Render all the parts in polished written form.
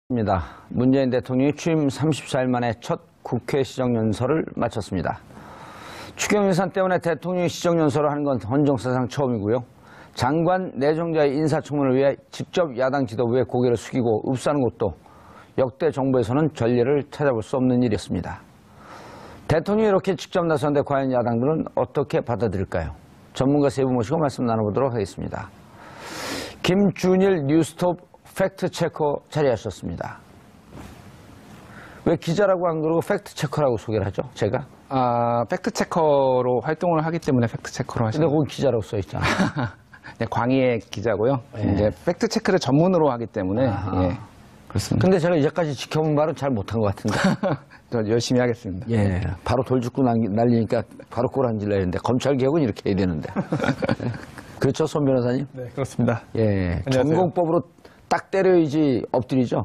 입니다. 문재인 대통령이 취임 34일 만에 첫 국회 시정연설을 마쳤습니다. 추경 예산 때문에 대통령이 시정연설을 하는 건 헌정사상 처음이고요. 장관 내정자의 인사청문을 위해 직접 야당 지도부에 고개를 숙이고 읍사는 것도 역대 정부에서는 전례를 찾아볼 수 없는 일이었습니다. 대통령이 이렇게 직접 나섰는데 과연 야당들은 어떻게 받아들일까요? 전문가 세 분 모시고 말씀 나눠보도록 하겠습니다. 김준일 뉴스톱 팩트체커 자리하셨습니다. 왜 기자라고 안 그러고 팩트체커라고 소개를 하죠, 제가? 팩트체커로 활동을 하기 때문에 팩트체커로 하시는. 근데 거기 기자라고 써있잖아. 네, 광희의 기자고요. 예. 이제 팩트체크를 전문으로 하기 때문에. 예, 그렇습니다. 근데 제가 이제까지 지켜본 바는 잘 못한 것 같은데. 저 열심히 하겠습니다. 예, 바로 돌죽구 날리니까 바로 꼬랑질러야 되는데 검찰개혁은 이렇게 해야 되는데. 그렇죠, 손 변호사님? 네, 그렇습니다. 예, 안녕하세요. 전공법으로 딱 때려야지 엎드리죠?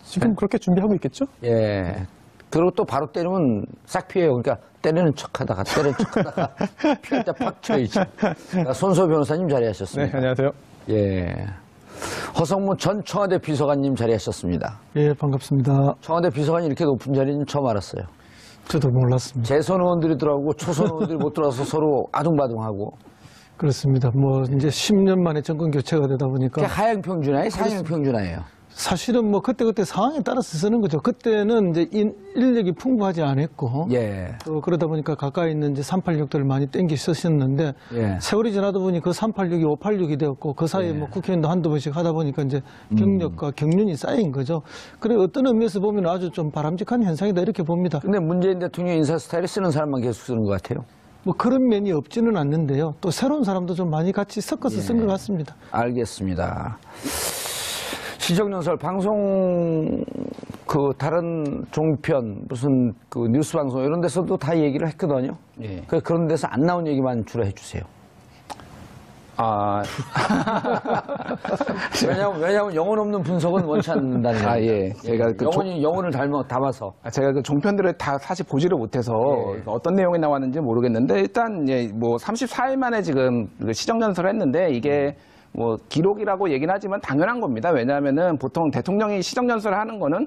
지금 그렇게 준비하고 있겠죠? 예. 그리고 또 바로 때리면 싹 피해요. 그러니까 때리는 척하다가 피할 때 팍 쳐야지. 손소 변호사님 자리하셨습니다. 네, 안녕하세요. 예. 허성무 전 청와대 비서관님 자리하셨습니다. 예, 반갑습니다. 청와대 비서관이 이렇게 높은 자리는 처음 알았어요. 저도 몰랐습니다. 재선 의원들이 들어가고 초선 의원들이 못 들어가서 서로 아둥바둥하고. 그렇습니다. 뭐 이제 10년 만에 정권 교체가 되다 보니까 그게 하향평준화예요? 상향평준화예요? 사실은 뭐 그때 상황에 따라서 쓰는 거죠. 그때는 이제 인력이 풍부하지 않았고 예. 또 그러다 보니까 가까이 있는 이제 386들을 많이 땡기 쓰셨는데 예. 세월이 지나다 보니 그 386이 586이 되었고 그 사이에 예. 뭐 국회의원도 한두 번씩 하다 보니까 이제 경력과 경륜이 쌓인 거죠. 그래 어떤 의미에서 보면 아주 좀 바람직한 현상이다 이렇게 봅니다. 근데 문재인 대통령 인사 스타일이 쓰는 사람만 계속 쓰는 것 같아요. 뭐 그런 면이 없지는 않는데요. 또 새로운 사람도 좀 많이 같이 섞어서 쓴 것 같습니다. 알겠습니다. 시정연설 방송 다른 종편 무슨 뉴스 방송 이런 데서도 다 얘기를 했거든요. 예. 그런 데서 안 나온 얘기만 주로 해주세요. 왜냐하면 영혼 없는 분석은 원치 않는다는 거예요. 예. 제가 영혼을 담아서. 제가 그 종편들을 다 사실 보지를 못해서 예. 어떤 내용이 나왔는지 모르겠는데 일단 예, 뭐 34일 만에 지금 시정연설을 했는데 이게 뭐 기록이라고 얘기는 하지만 당연한 겁니다. 왜냐하면은 보통 대통령이 시정연설을 하는 거는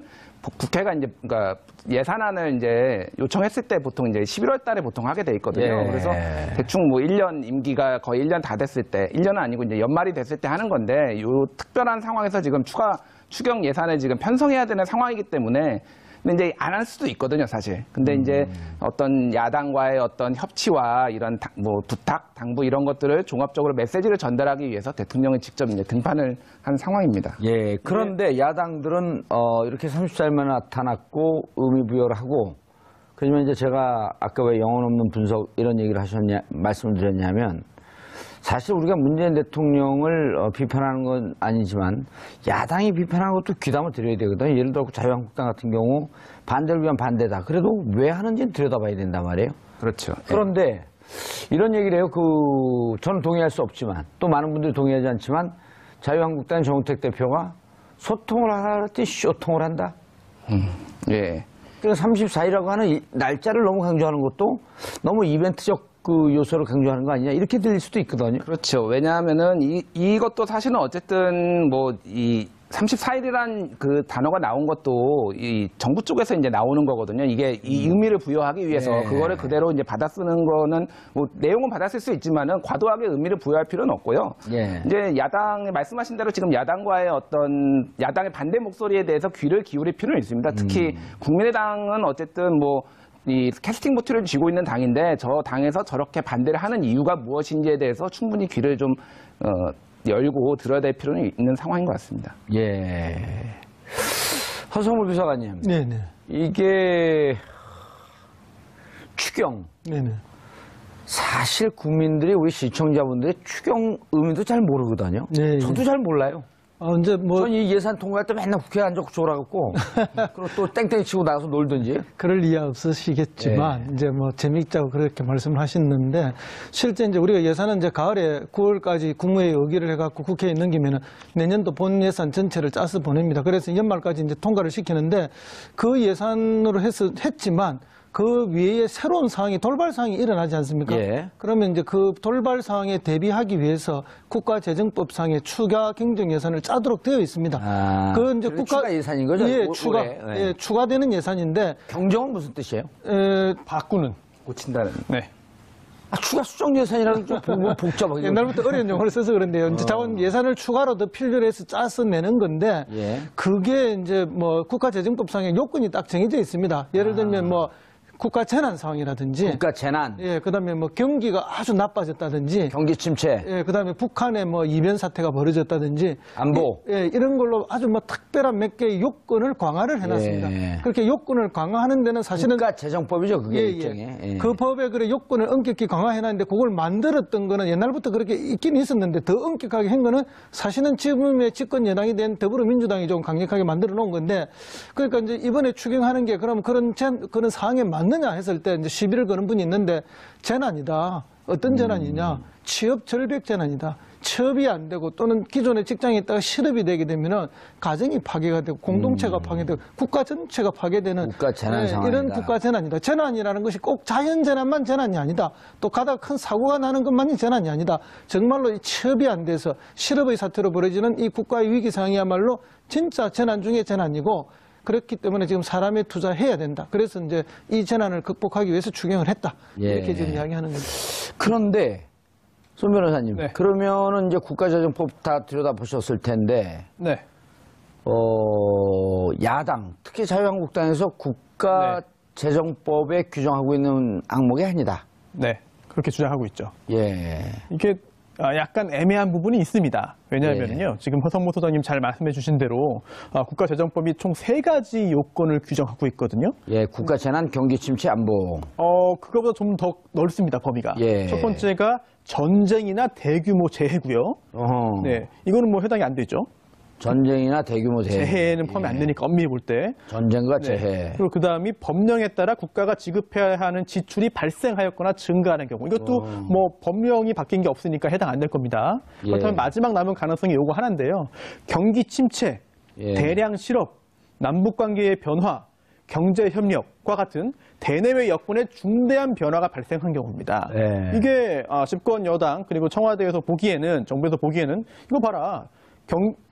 국회가 이제 그러니까 예산안을 이제 요청했을 때 보통 이제 11월 달에 보통 하게 돼 있거든요. 예. 그래서 대충 뭐 1년 임기가 거의 1년 다 됐을 때 1년은 아니고 이제 연말이 됐을 때 하는 건데 요 특별한 상황에서 지금 추경 예산을 지금 편성해야 되는 상황이기 때문에 근데 이제 안 할 수도 있거든요, 사실. 근데 이제 어떤 야당과의 어떤 협치와 이런 뭐 부탁, 당부 이런 것들을 종합적으로 메시지를 전달하기 위해서 대통령이 직접 이제 등판을 한 상황입니다. 예. 그런데 야당들은 이렇게 34일만 나타났고 의미부여를 하고 그러면 이제 제가 아까 왜 영혼 없는 분석 이런 얘기를 말씀을 드렸냐면 사실 우리가 문재인 대통령을 비판하는 건 아니지만 야당이 비판하는 것도 귀담아 드려야 되거든요. 예를 들어 자유한국당 같은 경우 반대를 위한 반대다. 그래도 왜 하는지는 들여다봐야 된단 말이에요. 그렇죠. 그런데 이런 얘기를 해요. 저는 동의할 수 없지만 또 많은 분들이 동의하지 않지만 자유한국당 정우택 대표가 소통을 하라 그랬더니 쇼통을 한다. 예. 그러니까 34일이라고 하는 이 날짜를 너무 강조하는 것도 너무 이벤트적 요소를 강조하는 거 아니냐 이렇게 들릴 수도 있거든요. 그렇죠. 왜냐하면은 이것도 사실은 어쨌든 뭐 이 34일이란 그 단어가 나온 것도 이 정부 쪽에서 이제 나오는 거거든요. 이게 이 의미를 부여하기 위해서 네. 그거를 그대로 이제 받아 쓰는 거는 뭐 내용은 받아 쓸 수 있지만은 과도하게 의미를 부여할 필요는 없고요. 예. 이제 야당 말씀하신 대로 지금 야당과의 어떤 야당의 반대 목소리에 대해서 귀를 기울일 필요는 있습니다. 특히 국민의당은 어쨌든 뭐 이 캐스팅 보트를 쥐고 있는 당인데 저 당에서 저렇게 반대를 하는 이유가 무엇인지에 대해서 충분히 귀를 좀 열고 들어야 될 필요는 있는 상황인 것 같습니다. 예. 허성무 비서관님. 네네. 이게 추경. 네네. 사실 국민들이 우리 시청자분들의 추경 의미도 잘 모르거든요. 네. 저도 잘 몰라요. 이제 뭐 전 이 예산 통과할 때 맨날 국회에 앉아서 졸아갖고 그리고 또 땡땡이 치고 나가서 놀든지. 그럴 이해 없으시겠지만 이제 뭐 재미있다고 그렇게 말씀을 하셨는데 실제 이제 우리가 예산은 이제 가을에 9월까지 국무회의 의결을 해갖고 국회에 넘기면은 내년도 본 예산 전체를 짜서 보냅니다. 그래서 연말까지 이제 통과를 시키는데 그 예산으로 했지만 그 위에 새로운 상황이 돌발 상황이 일어나지 않습니까? 예. 그러면 이제 그 돌발 상황에 대비하기 위해서 국가재정법상의 추가 경정 예산을 짜도록 되어 있습니다. 아, 그 이제 그게 추가 예산인 거죠? 예, 올- 추가 올해. 예. 예, 추가되는 예산인데 경정은 무슨 뜻이에요? 바꾸는 고친다는. 네. 추가 수정 예산이라는 좀 복잡하게. 옛날부터 어려운 용어를 써서 그런데요. 이제 자원 예산을 추가로 더 필요로 해서 짜서 내는 건데 예. 그게 이제 뭐 국가재정법상의 요건이 딱 정해져 있습니다. 예를 들면 뭐 국가 재난 상황이라든지 국가 재난, 예, 그다음에 뭐 경기가 아주 나빠졌다든지 경기 침체, 예, 그다음에 북한에 뭐 이변 사태가 벌어졌다든지 안보. 예, 이런 걸로 아주 뭐 특별한 몇 개의 요건을 강화를 해놨습니다. 예. 그렇게 요건을 강화하는 데는 사실은 국가 재정법이죠, 그게 예, 일종의. 예. 그 법에 그래 요건을 엄격히 강화해놨는데 그걸 만들었던 거는 옛날부터 그렇게 있긴 있었는데 더 엄격하게 한 거는 사실은 지금의 집권 여당이 된 더불어민주당이 좀 강력하게 만들어 놓은 건데 그러니까 이제 이번에 추경하는 게 그럼 그런 사항에 맞느냐 했을 때 이제 시비를 거는 분이 있는데 재난이다. 어떤 재난이냐? 취업 절벽 재난이다. 취업이 안 되고 또는 기존의 직장에 있다가 실업이 되게 되면은 가정이 파괴가 되고 공동체가 파괴되고 국가 전체가 파괴되는 국가 재난 상황이다. 이런 국가 재난이다. 재난이라는 것이 꼭 자연 재난만 재난이 아니다. 또 가다가 큰 사고가 나는 것만이 재난이 아니다. 정말로 이 취업이 안 돼서 실업의 사태로 벌어지는 이 국가의 위기 상황이야말로 진짜 재난 중에 재난이고 그렇기 때문에 지금 사람에 투자해야 된다. 그래서 이제 이 재난을 극복하기 위해서 추경을 했다. 예. 이렇게 지금 이야기하는 거죠. 그런데 손 변호사님, 네. 그러면은 이제 국가재정법 다 들여다 보셨을 텐데, 네. 야당, 특히 자유한국당에서 국가재정법에 규정하고 있는 항목이 아니다. 네, 그렇게 주장하고 있죠. 예. 이게 약간 애매한 부분이 있습니다. 왜냐하면요, 지금 허성모 소장님 잘 말씀해 주신 대로 국가재정법이 총 3가지 요건을 규정하고 있거든요. 예, 국가재난, 경기 침체, 안보. 그거보다 좀 더 넓습니다, 범위가. 예. 첫 번째가 전쟁이나 대규모 재해고요. 어허. 네, 이거는 뭐 해당이 안 되죠. 전쟁이나 대규모 재해. 재해는 포함이 안 되니까 엄밀히 볼 때. 전쟁과 네. 재해. 그리고 그 다음이 법령에 따라 국가가 지급해야 하는 지출이 발생하였거나 증가하는 경우. 이것도 뭐 법령이 바뀐 게 없으니까 해당 안 될 겁니다. 예. 그렇다면 마지막 남은 가능성이 요거 하나인데요. 경기 침체, 예. 대량 실업, 남북 관계의 변화, 경제 협력과 같은 대내외 여건의 중대한 변화가 발생한 경우입니다. 예. 이게 집권 여당 그리고 청와대에서 보기에는 정부에서 보기에는 이거 봐라.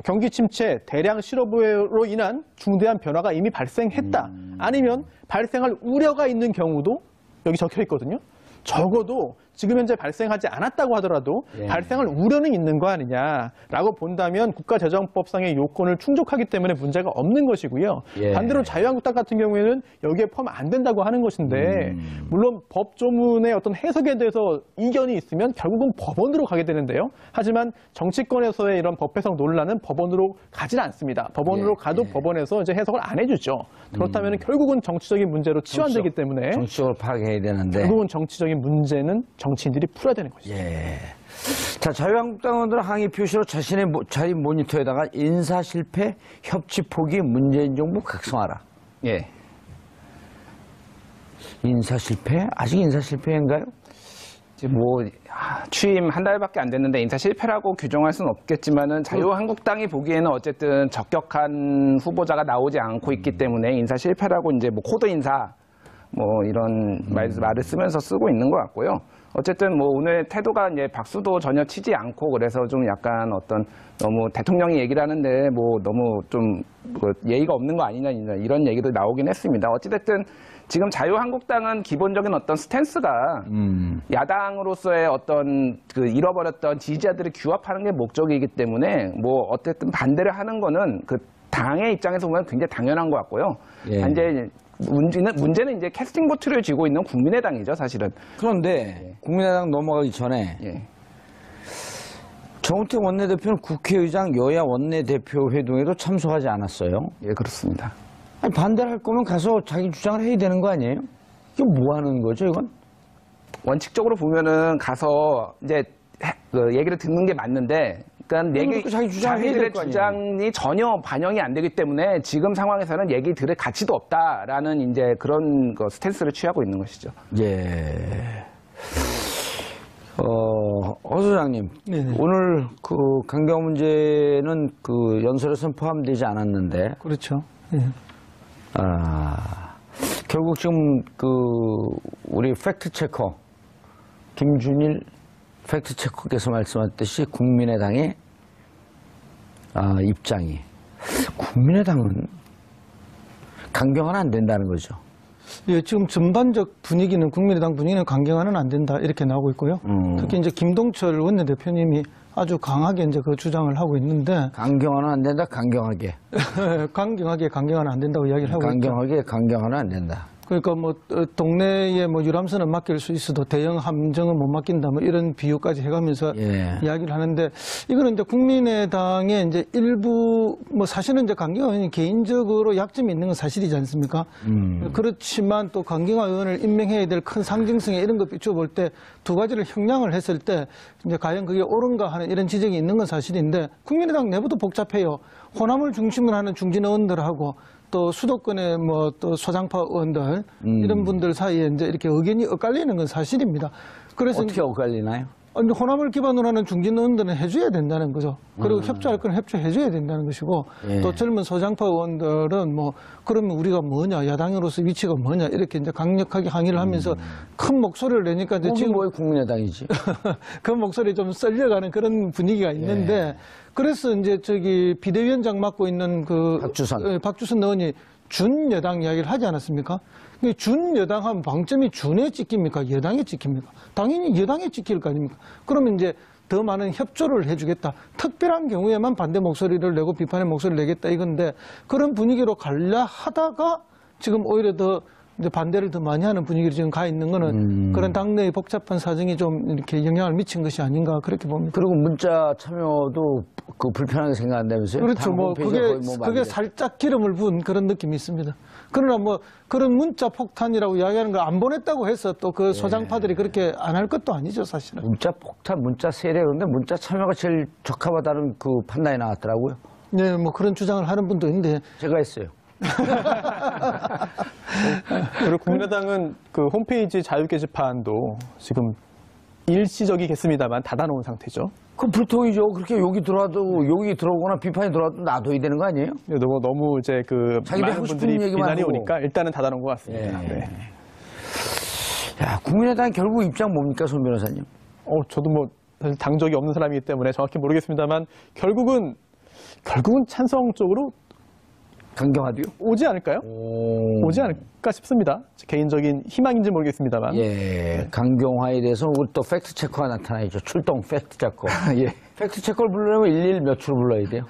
경기 침체, 대량 실업으로 인한 중대한 변화가 이미 발생했다. 아니면 발생할 우려가 있는 경우도 여기 적혀 있거든요. 적어도 지금 현재 발생하지 않았다고 하더라도 예. 발생할 우려는 있는 거 아니냐라고 본다면 국가재정법상의 요건을 충족하기 때문에 문제가 없는 것이고요. 예. 반대로 자유한국당 같은 경우에는 여기에 포함 안 된다고 하는 것인데 물론 법조문의 어떤 해석에 대해서 이견이 있으면 결국은 법원으로 가게 되는데요. 하지만 정치권에서의 이런 법 해석 논란은 법원으로 가지는 않습니다. 법원으로 예. 가도 예. 법원에서 이제 해석을 안 해주죠. 그렇다면 결국은 정치적인 문제로 치환되기 때문에 정치적으로 파악해야 되는데. 결국은 정치적인 문제는 정치인들이 풀어야 되는 것이죠. 예. 자, 자유한국당 의원들은 항의 표시로 자신 모니터에다가 인사 실패, 협치 포기, 문재인 정부 각성하라. 예. 인사 실패? 아직 인사 실패인가요? 이제 뭐 취임 한 달밖에 안 됐는데 인사 실패라고 규정할 수는 없겠지만은 자유한국당이 보기에는 어쨌든 적격한 후보자가 나오지 않고 있기 때문에 인사 실패라고 이제 뭐 코드 인사 뭐 이런 말을 쓰면서 쓰고 있는 것 같고요. 어쨌든 뭐 오늘 태도가 이제 박수도 전혀 치지 않고 그래서 좀 약간 어떤 너무 대통령이 얘기를 하는데 뭐 너무 좀 예의가 없는 거 아니냐 이런 얘기도 나오긴 했습니다. 어찌됐든 지금 자유한국당은 기본적인 어떤 스탠스가 야당으로서의 어떤 그 잃어버렸던 지지자들을 규합하는 게 목적이기 때문에 뭐 어쨌든 반대를 하는 거는 그 당의 입장에서 보면 굉장히 당연한 것 같고요. 예. 이제 문제는 이제 캐스팅 보트를 쥐고 있는 국민의당이죠, 사실은. 그런데 국민의당 넘어가기 전에 예. 정우택 원내대표는 국회의장 여야 원내대표 회동에도 참석하지 않았어요. 예, 그렇습니다. 아니, 반대를 할 거면 가서 자기 주장을 해야 되는 거 아니에요? 이게 뭐 하는 거죠, 이건? 원칙적으로 보면은 가서 이제 그 얘기를 듣는 게 맞는데, 그러니까 자기 주장을 해야 될 자기들의 거 아니에요. 주장이 전혀 반영이 안 되기 때문에 지금 상황에서는 얘기 들을 가치도 없다라는 이제 그런 그 스탠스를 취하고 있는 것이죠. 예. 허 소장님, 네네. 오늘 그 강경 문제는 그 연설에서는 포함되지 않았는데, 그렇죠. 예. 결국 지금 우리 팩트 체커 김준일 팩트 체커께서 말씀하셨듯이 국민의당의 입장이 국민의당은 강경화는 안 된다는 거죠. 예, 지금 전반적 분위기는 국민의당 분위기는 강경화는 안 된다 이렇게 나오고 있고요. 특히 이제 김동철 원내대표님이 아주 강하게 이제 그 주장을 하고 있는데 강경화는 안 된다. 강경하게. 강경화는 안 된다고 이야기를 하고 있죠. 강경화는 안 된다. 그러니까 뭐 동네에 뭐 유람선은 맡길 수 있어도 대형 함정은 못 맡긴다 뭐 이런 비유까지 해가면서 이야기를 하는데 이거는 이제 국민의당의 이제 일부 뭐 사실은 이제 강경화 의원이 개인적으로 약점이 있는 건 사실이지 않습니까? 그렇지만 또 강경화 의원을 임명해야 될 큰 상징성에 이런 거 비춰볼 때 두 가지를 형량을 했을 때 이제 과연 그게 옳은가 하는 이런 지적이 있는 건 사실인데 국민의당 내부도 복잡해요. 호남을 중심으로 하는 중진 의원들하고 또 수도권의 뭐 또 소장파 의원들 이런 분들 사이에 이제 이렇게 의견이 엇갈리는 건 사실입니다. 그래서 어떻게 엇갈리나요? 호남을 기반으로 하는 중진 의원들은 해줘야 된다는 거죠. 그리고 협조할 건 협조해줘야 된다는 것이고 또 젊은 소장파 의원들은 뭐 그러면 우리가 뭐냐 야당으로서 위치가 뭐냐 이렇게 이제 강력하게 항의를 하면서 큰 목소리를 내니까 이제 지금 뭐 국민의당이지. 그 목소리 좀 썰려가는 그런 분위기가 있는데 그래서 이제 저기 비대위원장 맡고 있는 그 박주선 의원이 준여당 이야기를 하지 않았습니까? 준여당 하면 방점이 준에 찍힙니까? 여당에 찍힙니까? 당연히 여당에 찍힐 거 아닙니까? 그러면 이제 더 많은 협조를 해주겠다. 특별한 경우에만 반대 목소리를 내고 비판의 목소리를 내겠다 이건데 그런 분위기로 가려 하다가 지금 오히려 더 이제 반대를 더 많이 하는 분위기로 지금 가 있는 거는 그런 당내의 복잡한 사정이 좀 이렇게 영향을 미친 것이 아닌가 그렇게 봅니다. 그리고 문자 참여도 불편하게 생각한다면서요? 그렇죠. 뭐 그게 살짝 기름을 부은 그런 느낌이 있습니다. 그러나 뭐 그런 문자 폭탄이라고 이야기하는 걸 안 보냈다고 해서 또 그 소장파들이 그렇게 안 할 것도 아니죠, 사실은. 문자 폭탄, 문자 세례 그런데 문자 참여가 제일 적합하다는 그 판단이 나왔더라고요. 네, 뭐 그런 주장을 하는 분도 있는데 제가 했어요. 그리고 국민의당은 그 홈페이지 자유 게시판도 지금 일시적이겠습니다만 닫아놓은 상태죠. 그럼 불통이죠. 그렇게 욕이 들어오거나 비판이 들어와도 놔둬야 되는 거 아니에요? 너무 이제 그 자기들 많은 하고 싶은 분들이 얘기만 비난이 하고. 오니까 일단은 닫아놓은 것 같습니다. 예. 네. 야, 국민의당 결국 입장 뭡니까, 손 변호사님? 저도 뭐 사실 당적이 없는 사람이기 때문에 정확히 모르겠습니다만 결국은 찬성 쪽으로 강경하디요? 오지 않을까요? 오지 않을까 싶습니다. 개인적인 희망인지 모르겠습니다만. 예, 강경화에 대해서 우리 또 팩트 체커가 나타나죠. 출동 팩트 체커. 예. 팩트 체커를 부르려면 11 몇으로 불러야 돼요?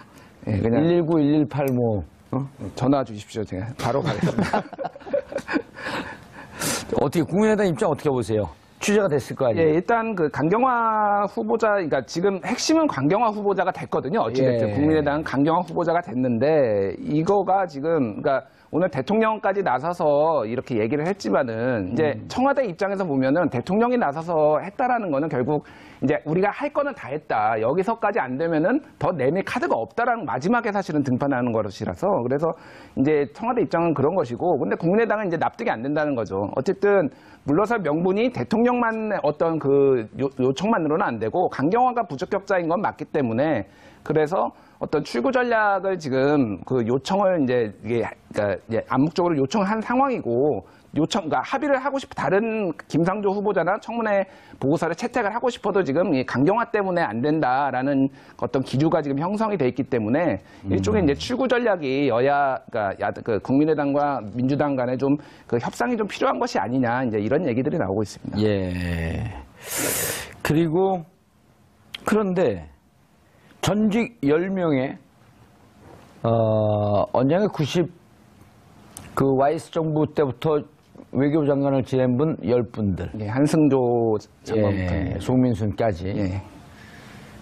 예, 그냥 119, 118 뭐. 전화 주십시오. 제가 바로 가겠습니다. 어떻게 국민의당 입장 어떻게 보세요? 취재가 됐을 거 아니에요? 예, 일단 그 강경화 후보자, 그러니까 지금 핵심은 강경화 후보자가 됐거든요. 어찌됐든 국민의당 강경화 후보자가 됐는데 이거가 지금 그러니까 오늘 대통령까지 나서서 이렇게 얘기를 했지만은 이제 청와대 입장에서 보면은 대통령이 나서서 했다라는 거는 결국 이제 우리가 할 거는 다 했다. 여기서까지 안 되면은 더 내밀 카드가 없다라는 마지막에 사실은 등판하는 것이라서 그래서 이제 청와대 입장은 그런 것이고 근데 국민의당은 이제 납득이 안 된다는 거죠. 어쨌든 물러설 명분이 대통령만 어떤 그 요청만으로는 안 되고 강경화가 부적격자인 건 맞기 때문에 그래서 어떤 출구 전략을 지금 그 요청을 이제 이게 그러니까 이제 암묵적으로 요청을 한 상황이고 그러니까 합의를 하고 다른 김상조 후보자나 청문회 보고서를 채택을 하고 싶어도 지금 이 강경화 때문에 안 된다라는 어떤 기류가 지금 형성이 돼 있기 때문에 일종의 이제 출구 전략이 그러니까 그 국민의당과 민주당 간에 좀 그 협상이 좀 필요한 것이 아니냐 이제 이런 얘기들이 나오고 있습니다. 예. 그리고 그런데 전직 10명의 언젠가 그 YS 정부 때부터 외교부 장관을 지낸 분 10분들. 예, 한승조 장관부터. 예, 송민순까지. 예.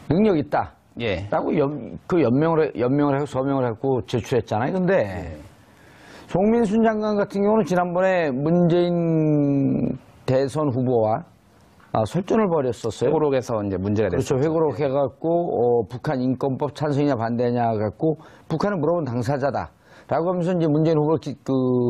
능력 있다. 예. 라고 연명을 하고 서명을 하고 제출했잖아요. 근데 송민순 장관 같은 경우는 지난번에 문재인 대선 후보와 설전을 벌였었어요. 회고록에서 이제 문제가 됐어요. 그렇죠. 회고록 해갖고 북한 인권법 찬성이냐 반대냐 갖고 북한은 물어본 당사자다. 라고 하면서 이제 문재인 후보를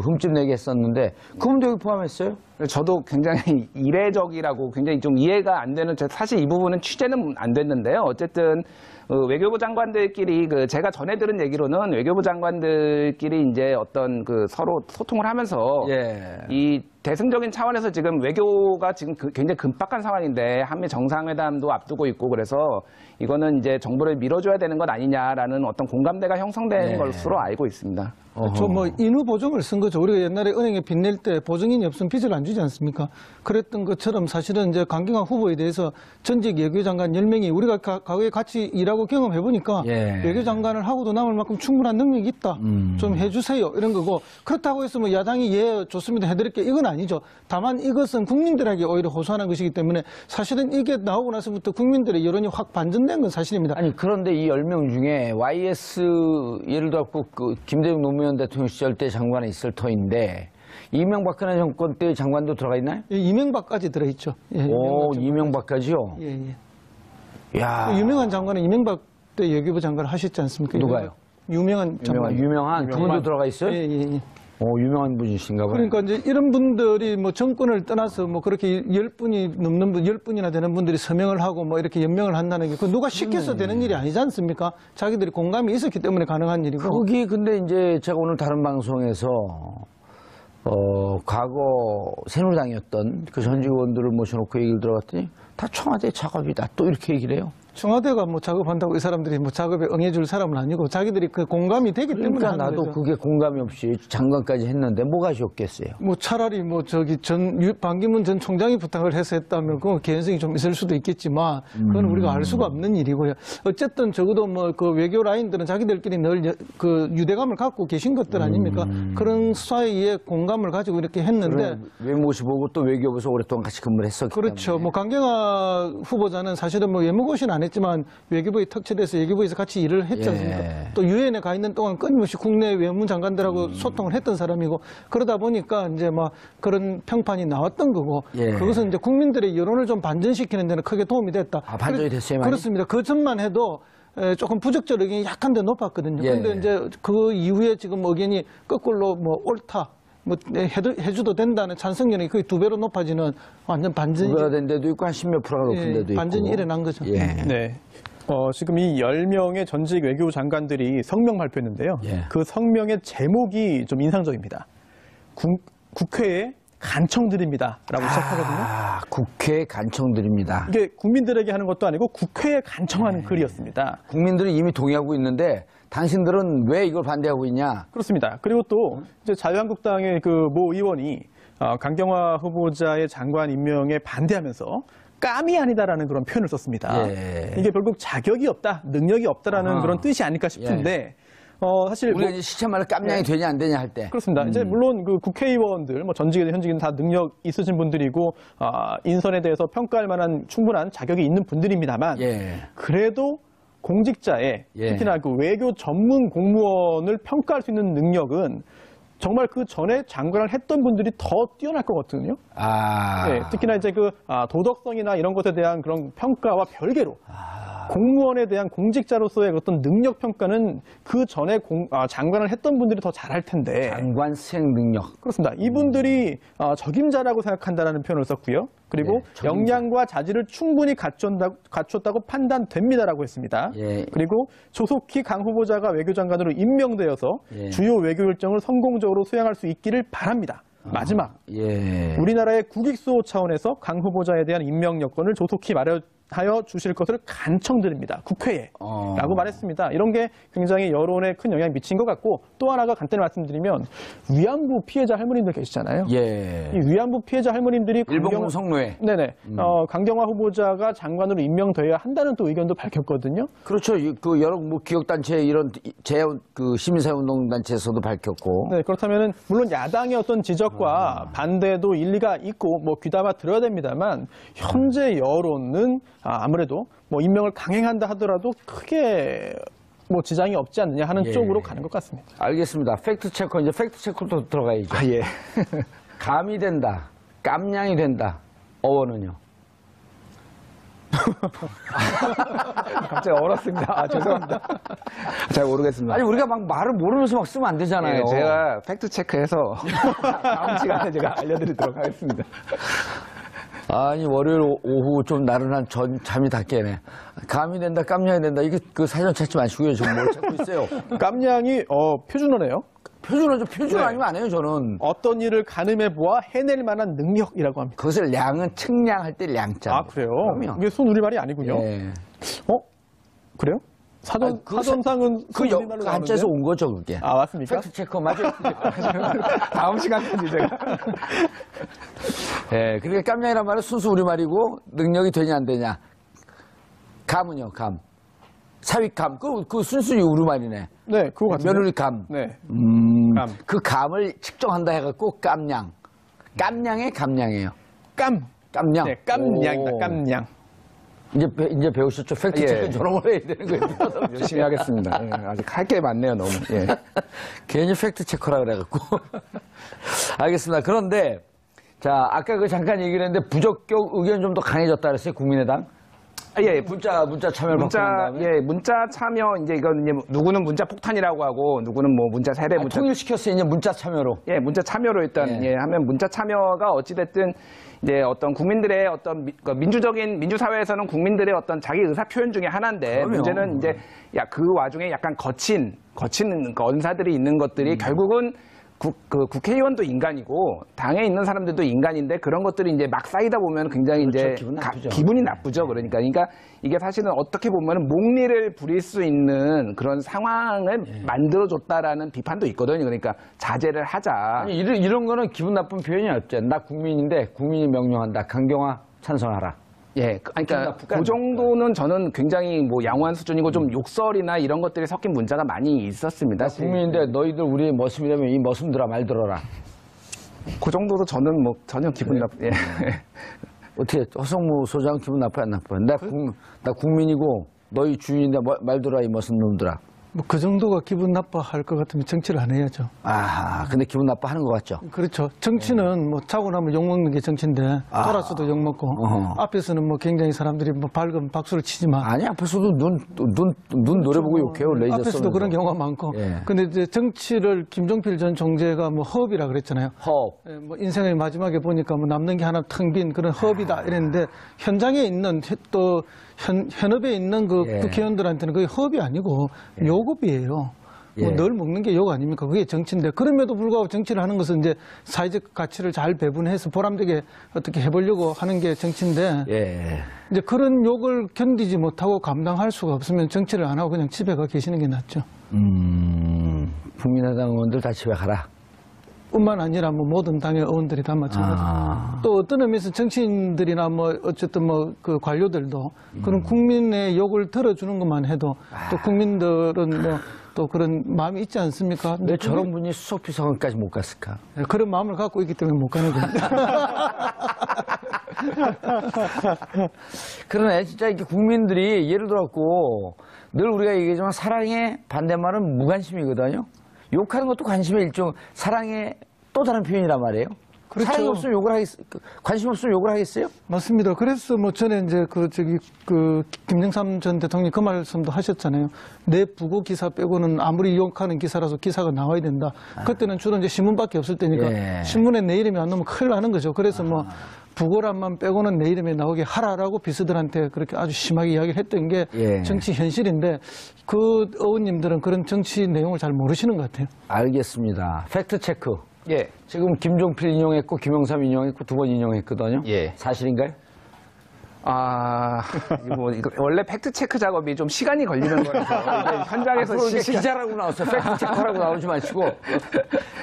흠집 내게 했었는데 그 문제 여기 포함했어요? 저도 굉장히 이례적이라고 굉장히 좀 이해가 안 되는 사실 이 부분은 취재는 안 됐는데요. 어쨌든 외교부 장관들끼리 제가 전해 들은 얘기로는 외교부 장관들끼리 이제 어떤 서로 소통을 하면서 예. 이 대승적인 차원에서 지금 외교가 지금 굉장히 급박한 상황인데 한미 정상회담도 앞두고 있고 그래서 이거는 이제 정부를 밀어줘야 되는 것 아니냐라는 어떤 공감대가 형성된 네. 것으로 알고 있습니다. 저 뭐 인후 보증을 쓴 거죠. 우리가 옛날에 은행에 빚 낼 때 보증인이 없으면 빚을 안 주지 않습니까? 그랬던 것처럼 사실은 이제 강경화 후보에 대해서 전직 외교장관 10명이 우리가 과거에 같이 일하고 경험해 보니까 예. 외교장관을 하고도 남을 만큼 충분한 능력이 있다. 좀 해주세요. 이런 거고 그렇다고 해서 뭐 야당이 예 좋습니다 해드릴게 이건 아니죠. 다만 이것은 국민들에게 오히려 호소하는 것이기 때문에 사실은 이게 나오고 나서부터 국민들의 여론이 확 반전된 건 사실입니다. 아니 그런데 이 10명 중에 YS 예를 들어 김대중 노무현 대통령 시절 때 장관에 있을 터인데 이명박근혜 정권 때 장관도 들어가 있나요? 예, 이명박까지 들어있죠. 예, 오, 이명박 이명박까지요? 예, 예. 야, 그 유명한 장관은 이명박 때 외교부 장관을 하셨지 않습니까? 누가요? 유명한 장관. 유명한 그분도 들어가 있어요? 예, 예, 예. 유명한 분이신가 봐요. 그러니까 이제 이런 분들이 뭐 정권을 떠나서 뭐 그렇게 10분이 넘는 분, 10분이나 되는 분들이 서명을 하고 뭐 이렇게 연명을 한다는 게 그 누가 시켜서 되는 일이 아니지 않습니까? 자기들이 공감이 있었기 때문에 가능한 일이고. 거기 근데 이제 제가 오늘 다른 방송에서 과거 새누리당이었던 그 전 직원들을 모셔놓고 얘기를 들어봤더니 다 청와대 작업이다. 또 이렇게 얘기를 해요. 청와대가 뭐 작업한다고 이 사람들이 뭐 작업에 응해줄 사람은 아니고 자기들이 그 공감이 되기 때문에 그러니까 하는 나도 거죠. 그게 공감이 없이 장관까지 했는데 뭐가 좋겠어요. 뭐 차라리 뭐 저기 반기문 전 총장이 부탁을 해서 했다면 그 개연성이 좀 있을 수도 있겠지만 그건 우리가 알 수가 없는 일이고요. 어쨌든 적어도 뭐 그 외교 라인들은 자기들끼리 늘 그 유대감을 갖고 계신 것들 아닙니까? 그런 사이에 공감을 가지고 이렇게 했는데 외모시 보고 또 외교부에서 오랫동안 같이 근무를 했었기 그렇죠. 때문에. 뭐 강경화 후보자는 사실은 뭐 외무고시는 안 했지만 외교부에 특채돼서 외교부에서 같이 일을 했지 않습니까? 예. 또 유엔에 가 있는 동안 끊임없이 국내 외무장관들하고 소통을 했던 사람이고 그러다 보니까 이제 막 그런 평판이 나왔던 거고 예. 그것은 이제 국민들의 여론을 좀 반전시키는 데는 크게 도움이 됐다. 아, 반전이 됐어요, 많이? 그렇습니다. 그 전만 해도 조금 부적절 의견이 약한데 높았거든요. 예. 그런데 이제 그 이후에 지금 의견이 거꾸로 뭐 옳다. 뭐 해줘도 된다는 찬성률이 거의 2배로 높아지는 완전 반전이 구별화 된 데도 있고 한 10몇 프로가 높은 데도 있고. 반전이 일어난 거죠. 예. 네. 지금 이 10명의 전직 외교부 장관들이 성명 발표했는데요. 예. 그 성명의 제목이 좀 인상적입니다. 국회에 간청드립니다. 라고 시작하거든요. 아, 국회 간청드립니다. 이게 국민들에게 하는 것도 아니고 국회에 간청하는 글이었습니다. 국민들은 이미 동의하고 있는데 당신들은 왜 이걸 반대하고 있냐? 그렇습니다. 그리고 또 이제 자유한국당의 그 모 의원이 강경화 후보자의 장관 임명에 반대하면서 깜이 아니다라는 그런 표현을 썼습니다. 예. 이게 결국 자격이 없다, 능력이 없다라는 그런 뜻이 아닐까 싶은데 사실 우리가 이제 시체말로 깜냥이 되냐 안 되냐 할 때. 그렇습니다. 이제 물론 그 국회의원들, 뭐 전직이든 현직이든 다 능력 있으신 분들이고 인선에 대해서 평가할 만한 충분한 자격이 있는 분들입니다만 예. 그래도 공직자의 예. 특히나 그 외교 전문 공무원을 평가할 수 있는 능력은 정말 그 전에 장관을 했던 분들이 더 뛰어날 거거든요. 아. 네, 특히나 이제 그 도덕성이나 이런 것에 대한 그런 평가와 별개로 공무원에 대한 공직자로서의 어떤 능력 평가는 그 전에 장관을 했던 분들이 더 잘할 텐데. 장관 수행 능력. 그렇습니다. 이분들이 적임자라고 생각한다라는 표현을 썼고요. 그리고 네, 적임자. 역량과 자질을 충분히 갖췄다고 판단됩니다라고 했습니다. 예. 그리고 조속히 강 후보자가 외교장관으로 임명되어서 예. 주요 외교 일정을 성공적으로 수행할 수 있기를 바랍니다. 마지막, 예. 우리나라의 국익수호 차원에서 강 후보자에 대한 임명 여건을 조속히 마련하여 주실 것을 간청드립니다. 국회에. 라고 말했습니다. 이런 게 굉장히 여론에 큰 영향을 미친 것 같고 또 하나가 간단히 말씀드리면 위안부 피해자 할머님들 계시잖아요. 예. 이 위안부 피해자 할머님들이 일본군 성노예. 네네. 강경화 후보자가 장관으로 임명되어야 한다는 또 의견도 밝혔거든요. 그렇죠. 그 여러 뭐 기업단체 이런 그 시민사회운동단체에서도 밝혔고. 네, 그렇다면은 물론 야당의 어떤 지적과 반대도 일리가 있고 뭐 귀담아 들어야 됩니다만 현재 여론은 아무래도 뭐 임명을 강행한다 하더라도 크게 뭐 지장이 없지 않느냐 하는 예. 쪽으로 가는 것 같습니다. 알겠습니다. 팩트체커 이제 팩트체커도 들어가야죠. 예. 감이 된다. 깜냥이 된다. 어원은요? 갑자기 얼었습니다. 죄송합니다. 잘 모르겠습니다. 아니 우리가 막 말을 모르면서 막 쓰면 안 되잖아요. 예, 제가 팩트 체크해서 다음 시간에 제가 알려드리도록 하겠습니다. 아니, 월요일 오후 좀 나른한 잠이 다 깨네. 감이 된다, 깜냥이 된다. 이게 그 사전 찾지 마시고요. 지금 뭘 찾고 있어요. 깜냥이 표준어네요. 표준어죠. 표준 네. 아니면 안 해요, 저는. 어떤 일을 가늠해 보아 해낼 만한 능력이라고 합니다. 그것을 량은 측량할 때 량자. 아, 그래요? 그럼요. 이게 순우리말이 아니군요. 예. 그래요? 사전상은 그 순우리말로 한자에서 나오는데? 온 거죠, 그게. 아, 맞습니까? 팩트체크 맞아요. 다음 시간까지 제가. 예, 그러니까 깜냥이란 말은 순수 우리말이고 능력이 되냐 안 되냐. 감은요, 감. 사윗감. 그 순수 우리말이네. 네, 그거 같은데. 며느리 감. 네. 감. 그 감을 측정한다 해갖고 깜냥. 깜냥의 감냥이에요. 깜냥. 네, 깜냥이다, 오. 깜냥. 이제 배우셨죠? 팩트체크 예. 저런 걸 해야 되는 거예요. 열심히 하겠습니다. 예, 아직 할 게 많네요, 너무. 예. 괜히 팩트체크라 그래갖고. 알겠습니다. 그런데, 자, 아까 그 잠깐 얘기를 했는데 부적격 의견 좀 더 강해졌다 그랬어요, 국민의당? 예, 문자 참여를 받고 난 다음에. 문자 참여, 이제 이건 이제 누구는 문자 폭탄이라고 하고, 누구는 뭐 문자 세대 문자. 통일시켰어요, 이제 문자 참여로. 예, 문자 참여로 일단, 예. 하면 문자 참여가 어찌됐든, 이제 어떤 국민들의 어떤 민주적인, 민주사회에서는 국민들의 어떤 자기 의사 표현 중에 하나인데, 그럼요. 문제는 이제, 그 와중에 약간 거친 언사들이 있는 것들이 결국은 국회의원도 인간이고 당에 있는 사람들도 인간인데 그런 것들이 이제 막 쌓이다 보면 굉장히 그렇죠. 이제 기분 나쁘죠. 기분이 나쁘죠. 그러니까 이게 사실은 어떻게 보면 목리를 부릴 수 있는 그런 상황을 만들어줬다라는 비판도 있거든요. 그러니까 자제를 하자. 아니, 이런 거는 기분 나쁜 표현이 없죠. 나 국민인데 국민이 명령한다. 강경화 찬성하라. 예, 그러니까 나쁠까? 그 정도는 저는 굉장히 뭐 양호한 수준이고 좀 욕설이나 이런 것들이 섞인 문자가 많이 있었습니다. 국민인데 너희들 우리의 머슴이라면 이 머슴들아 말 들어라. 그 정도도 저는 뭐 전혀 기분 나쁘. 예. 어떻게 허성무 소장 기분 나빠요, 안 나빠요? 나 국민이고 너희 주인인데 말 들어라 이 머슴 놈들아. 뭐 그 정도가 기분 나빠할 것 같으면 정치를 안 해야죠. 아, 근데 기분 나빠하는 것 같죠? 그렇죠. 정치는 뭐 자고 나면 욕먹는 게 정치인데 돌아서도 욕먹고 어허. 앞에서는 뭐 굉장히 사람들이 뭐 밝은 박수를 치지만 아니, 앞에서도 눈 노래 보고 욕해요, 레이저 앞에서도 쏘면서. 그런 경우가 많고. 예. 근데 이제 정치를 김종필 전 총재가 뭐 허업이라 그랬잖아요. 허업. 예, 뭐 인생의 마지막에 보니까 뭐 남는 게 하나 텅 빈 그런 허업이다 이랬는데 현장에 있는 또 현업에 있는 그 예. 국회의원들한테는 그게 허업이 아니고 요급이에요. 예. 뭐 늘 먹는 게 욕 아닙니까? 그게 정치인데 그럼에도 불구하고 정치를 하는 것은 이제 사회적 가치를 잘 배분해서 보람되게 어떻게 해보려고 하는 게 정치인데 예. 이제 그런 욕을 견디지 못하고 감당할 수가 없으면 정치를 안 하고 그냥 집에 가 계시는 게 낫죠. 국민의당 의원들 다 집에 가라. 뿐만 아니라 뭐 모든 당의 의원들이 다 마찬가지고 또 어떤 의미에서 정치인들이나 뭐 어쨌든 뭐 그 관료들도 그런 국민의 욕을 들어주는 것만 해도 또 국민들은 뭐 또 그런 마음이 있지 않습니까? 왜 저런 분이 수석비서관까지 못 갔을까? 그런 마음을 갖고 있기 때문에 못 가는 겁니다. 그러네. 진짜 이렇게 국민들이 예를 들었고 늘 우리가 얘기하지만 사랑의 반대말은 무관심이거든요. 욕하는 것도 관심의 사랑의 또 다른 표현이란 말이에요. 그렇죠. 사랑이 없으면 욕을 관심 없으면 욕을 하겠어요? 맞습니다. 그래서 뭐 전에 이제 김영삼 전 대통령이 그 말씀도 하셨잖아요. 내 부고 기사 빼고는 아무리 욕하는 기사라서 기사가 나와야 된다. 그때는 주로 이제 신문밖에 없을 때니까 예. 신문에 내 이름이 안 나오면 큰일 나는 거죠. 그래서 뭐 부고란만 빼고는 내 이름에 나오게 하라라고 비서들한테 그렇게 아주 심하게 이야기를 했던 게 예. 정치 현실인데 그 의원님들은 그런 정치 내용을 잘 모르시는 것 같아요. 알겠습니다. 팩트체크. 예. 지금 김종필 인용했고 김영삼 인용했고 두 번 인용했거든요. 예. 사실인가요? 이거 원래 팩트체크 작업이 좀 시간이 걸리는 거라서 이게 현장에서 앞으로 이제 기자라고 나왔어요. 팩트체크라고 나오지 마시고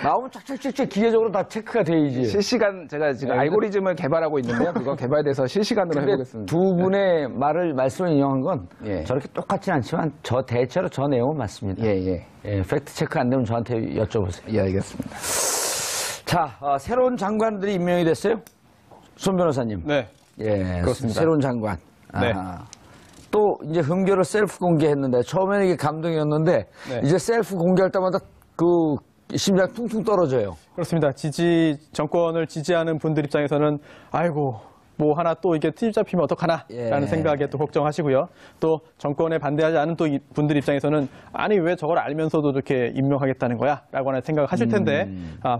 나오면 착착착착 기계적으로 다 체크가 돼야지. 실시간 제가 지금 네, 알고리즘을 개발하고 있는데요. 그거 개발돼서 실시간으로 근데 해보겠습니다. 두 분의 말씀을 인용한 건 예. 저렇게 똑같진 않지만 대체로 저 내용은 맞습니다. 예. 팩트체크 안 되면 저한테 여쭤보세요. 예, 알겠습니다. 자, 새로운 장관들이 임명이 됐어요? 손 변호사님. 네. 예, 그렇습니다. 새로운 장관. 네. 또 이제 흠결을 셀프 공개했는데 처음에는 이게 감동이었는데 네. 이제 셀프 공개할 때마다 그 심장 퉁퉁 떨어져요. 그렇습니다. 정권을 지지하는 분들 입장에서는 아이고 뭐 하나 또 이게 트집 잡히면 어떡하나라는 예. 생각에 또 걱정하시고요. 또 정권에 반대하지 않은 또 분들 입장에서는 아니 왜 저걸 알면서도 이렇게 임명하겠다는 거야? 라고 하는 생각을 하실 텐데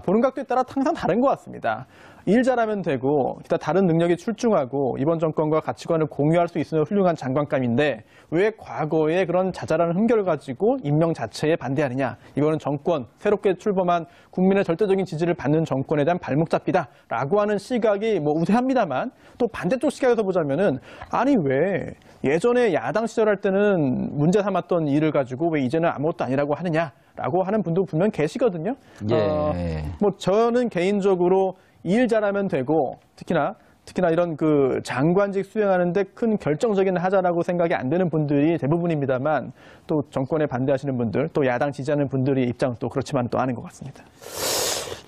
보는 각도에 따라 항상 다른 것 같습니다. 일 잘하면 되고 기타 다른 능력이 출중하고 이번 정권과 가치관을 공유할 수 있으면 훌륭한 장관감인데 왜 과거에 그런 자잘한 흠결을 가지고 임명 자체에 반대하느냐. 이거는 정권, 새롭게 출범한 국민의 절대적인 지지를 받는 정권에 대한 발목잡기다라고 하는 시각이 뭐 우세합니다만 또 반대쪽 시각에서 보자면은 아니 왜 예전에 야당 시절할 때는 문제 삼았던 일을 가지고 왜 이제는 아무것도 아니라고 하느냐라고 하는 분도 분명 계시거든요. 예. 뭐 저는 개인적으로 일 잘하면 되고 특히나 이런 그 장관직 수행하는데 큰 결정적인 하자라고 생각이 안 되는 분들이 대부분입니다만 또 정권에 반대하시는 분들 또 야당 지지하는 분들의 입장은 또 그렇지만 또 아닌 것 같습니다.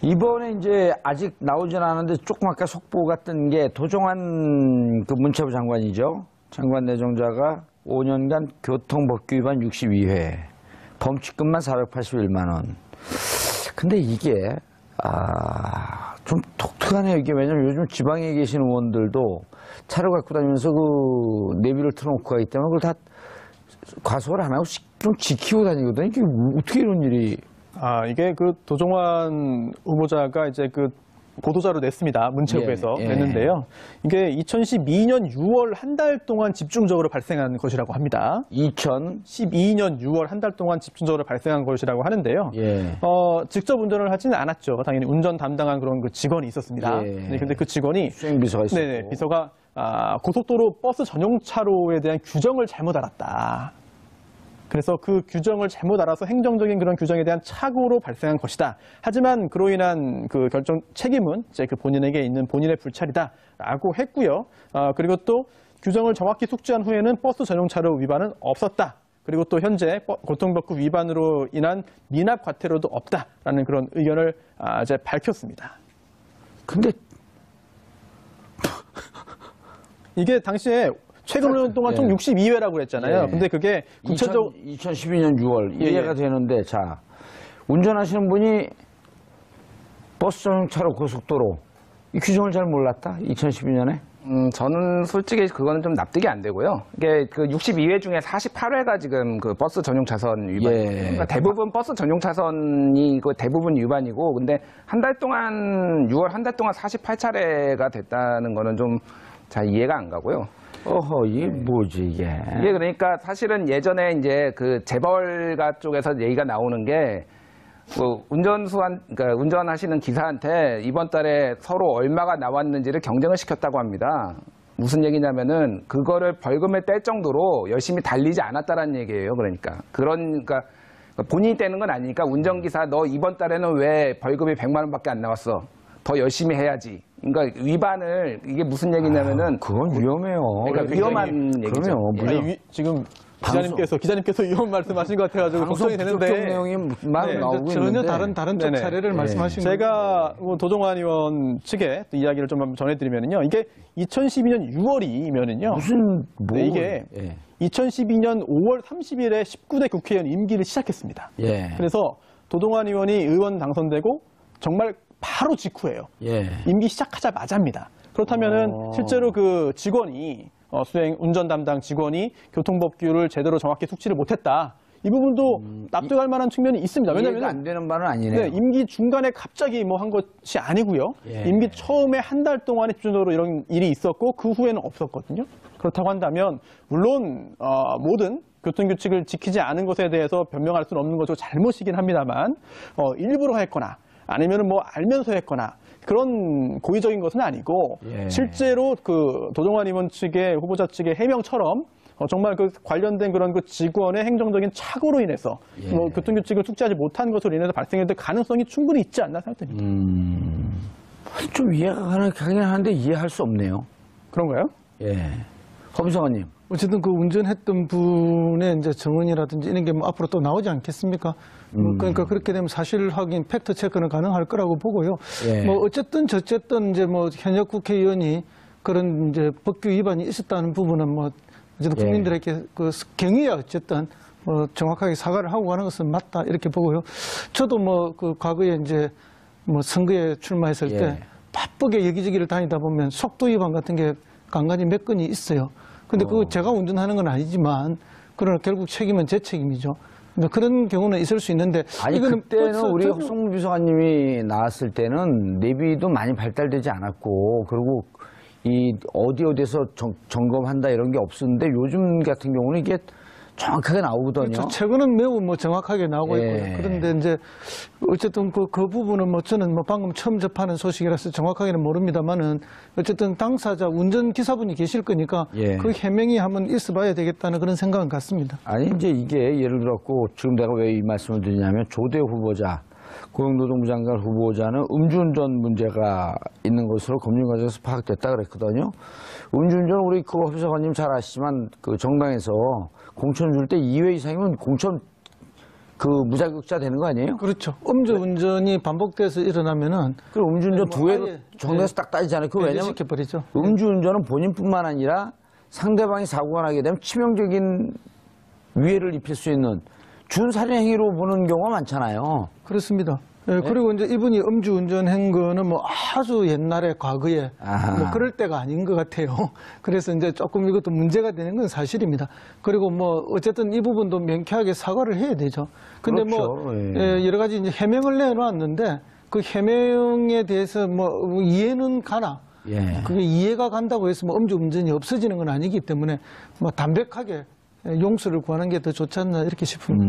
이번에 이제 아직 나오진 않았는데 조금 아까 속보 같은 게 도종환 그 문체부 장관이죠. 장관 내정자가 5년간 교통법규 위반 62회, 범칙금만 481만 원. 근데 이게 좀 독특하네요. 이게 왜냐면 요즘 지방에 계신 의원들도 차를 갖고 다니면서 그 내비를 틀어놓고 가기 때문에 그걸 다 과속을 안 하고 좀 지키고 다니거든요. 이게 어떻게 이런 일이? 이게 그 도종환 후보자가 이제 그 보도자료 냈습니다. 문체부에서 예. 냈는데요. 이게 2012년 6월 한 달 동안 집중적으로 발생한 것이라고 합니다. 12년 6월 한 달 동안 집중적으로 발생한 것이라고 하는데요. 예. 직접 운전을 하지는 않았죠. 당연히 운전 담당한 그런 그 직원이 있었습니다. 예. 근데 그 직원이 수행비서가 있었고. 네네, 비서가 고속도로 버스 전용 차로에 대한 규정을 잘못 알았다. 그래서 그 규정을 잘못 알아서 행정적인 그런 규정에 대한 착오로 발생한 것이다. 하지만 그로 인한 그 결정 책임은 이제 그 본인에게 있는 본인의 불찰이다라고 했고요. 그리고 또 규정을 정확히 숙지한 후에는 버스 전용 차로 위반은 없었다. 그리고 또 현재 교통법규 위반으로 인한 미납 과태료도 없다라는 그런 의견을 이제 밝혔습니다. 근데 이게 당시에 최근 5년 동안 총 62회라고 그랬잖아요. 예. 근데 그게 구체적으로 2012년 6월 이해가 되는데 자 운전하시는 분이 버스 전용차로 고속도로 이 규정을 잘 몰랐다. 2012년에 저는 솔직히 그거는 좀 납득이 안 되고요. 이게 그 62회 중에 48회가 지금 그 버스 전용 차선 위반이에요. 예. 그러니까 대부분 버스 전용 차선이 그 대부분 위반이고, 근데 한 달 동안 6월 한 달 동안 48차례가 됐다는 거는 좀 잘 이해가 안 가고요. 어허 이게 뭐지 이게? 이게 그러니까 사실은 예전에 이제 그 재벌가 쪽에서 얘기가 나오는 게 뭐 그러니까 운전하시는 기사한테 이번 달에 서로 얼마가 나왔는지를 경쟁을 시켰다고 합니다. 무슨 얘기냐면은 그거를 벌금을 뗄 정도로 열심히 달리지 않았다라는 얘기예요. 그러니까 본인이 떼는 건 아니니까 운전기사 너 이번 달에는 왜 벌금이 100만 원밖에 안 나왔어? 더 열심히 해야지. 그러니까 위반을 이게 무슨 얘기냐면은 그건 위험해요. 그러니까 위험한 얘기죠. 그럼요. 아니, 지금 기자님께서 위험 말씀하신 것 같아가지고 걱정이 되는데 내용이 막 나오고 전혀 있는데 다른 쪽 네네. 사례를 말씀하신 거예요. 제가 도종환 의원 측에 또 이야기를 좀 전해드리면요. 이게 2012년 6월이면은요. 무슨 뭐 이게 2012년 5월 30일에 19대 국회의원 임기를 시작했습니다. 예. 그래서 도종환 의원이 의원 당선되고 정말 바로 직후예요. 예. 임기 시작하자마자입니다. 그렇다면은 실제로 그 직원이 운전 담당 직원이 교통법규를 제대로 정확히 숙지를 못했다. 이 부분도 납득할 만한 측면이 있습니다. 이해가 왜냐하면 안 되는 바는 아니네요. 임기 중간에 갑자기 뭐 한 것이 아니고요. 예. 임기 처음에 한 달 동안에 집중적으로 이런 일이 있었고 그 후에는 없었거든요. 그렇다고 한다면 물론 모든 교통규칙을 지키지 않은 것에 대해서 변명할 수는 없는 것도 잘못이긴 합니다만 일부러 했거나 아니면은 뭐 알면서 했거나 그런 고의적인 것은 아니고 예. 실제로 그 도종환 의원 측의 후보자 측의 해명처럼 정말 그 관련된 그런 그 직원의 행정적인 착오로 인해서 뭐 교통규칙을 숙지하지 못한 것으로 인해서 발생했을 가능성이 충분히 있지 않나 생각됩니다. 좀 이해가 가긴 하는데 이해할 수 없네요. 그런가요? 예. 검성원님. 어쨌든 그 운전했던 분의 이제 정언이라든지 이런 게 뭐 앞으로 또 나오지 않겠습니까? 그러니까 그렇게 되면 사실 확인, 팩트 체크는 가능할 거라고 보고요. 예. 뭐 어쨌든 저쨌든 이제 뭐 현역 국회의원이 그런 이제 법규 위반이 있었다는 부분은 뭐 어쨌든 예. 국민들에게 그 경위야 어쨌든 뭐 정확하게 사과를 하고 가는 것은 맞다 이렇게 보고요. 저도 뭐 그 과거에 이제 뭐 선거에 출마했을 예. 때 바쁘게 여기저기를 다니다 보면 속도 위반 같은 게 간간히 몇 건이 있어요. 근데 그거 제가 운전하는 건 아니지만 그러나 결국 책임은 제 책임이죠. 그런 경우는 있을 수 있는데 아니 이거는 그때는 버스 우리 적용- 허성무 비서관님이 나왔을 때는 내비도 많이 발달되지 않았고 그리고 이 어디에서 점검한다 이런 게 없었는데 요즘 같은 경우는 이게 정확하게 나오거든요. 그렇죠. 최근은 매우 뭐 정확하게 나오고 예. 있고요. 그런데 이제 어쨌든 그 부분은 뭐 저는 뭐 방금 처음 접하는 소식이라서 정확하게는 모릅니다만은 어쨌든 당사자 운전기사분이 계실 거니까 예. 그 해명이 한번 있어봐야 되겠다는 그런 생각은 같습니다. 아니 이제 이게 예를 들었고 지금 내가 왜 이 말씀을 드리냐면 조대 후보자 고용노동부 장관 후보자는 음주운전 문제가 있는 것으로 검증 과정에서 파악됐다 그랬거든요. 음주운전 우리 그 허비서관님 잘 아시지만 그 정당에서 공천 줄 때 2회 이상이면 공천 그 무자격자 되는 거 아니에요? 그렇죠. 음주운전이 반복돼서 일어나면은 그럼 음주운전 뭐 두 회로 아예, 정당에서 딱 따지잖아요. 그 왜냐면 시켜버리죠. 음주운전은 본인뿐만 아니라 상대방이 사고가 나게 되면 치명적인 위해를 입힐 수 있는 준살인 행위로 보는 경우가 많잖아요. 그렇습니다. 예, 그리고 이제 이분이 음주운전한 거는 뭐 아주 옛날에 과거에 아하. 뭐 그럴 때가 아닌 것 같아요. 그래서 이제 조금 이것도 문제가 되는 건 사실입니다. 그리고 뭐 어쨌든 이 부분도 명쾌하게 사과를 해야 되죠. 근데 뭐 그렇죠. 예, 여러 가지 이제 해명을 내놓았는데 그 해명에 대해서 뭐 이해는 가나 예. 그게 이해가 간다고 해서 뭐 음주운전이 없어지는 건 아니기 때문에 뭐 담백하게 용서를 구하는 게 더 좋지 않나 이렇게 싶습니다.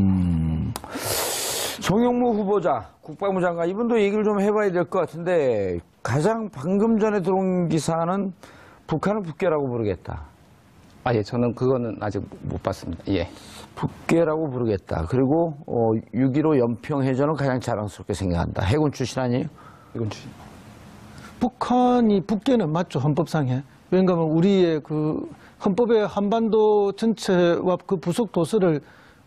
정용무 후보자, 국방부 장관, 이분도 얘기를 좀 해봐야 될 것 같은데, 가장 방금 전에 들어온 기사는 북한을 북괴라고 부르겠다. 아, 예, 저는 그거는 아직 못 봤습니다. 예. 북괴라고 부르겠다. 그리고 6.15 연평해전을 가장 자랑스럽게 생각한다. 해군 출신 아니에요? 이건 주 북한이 북괴는 맞죠, 헌법상에. 왜냐하면 우리의 그 헌법의 한반도 전체와 그 부속 도서를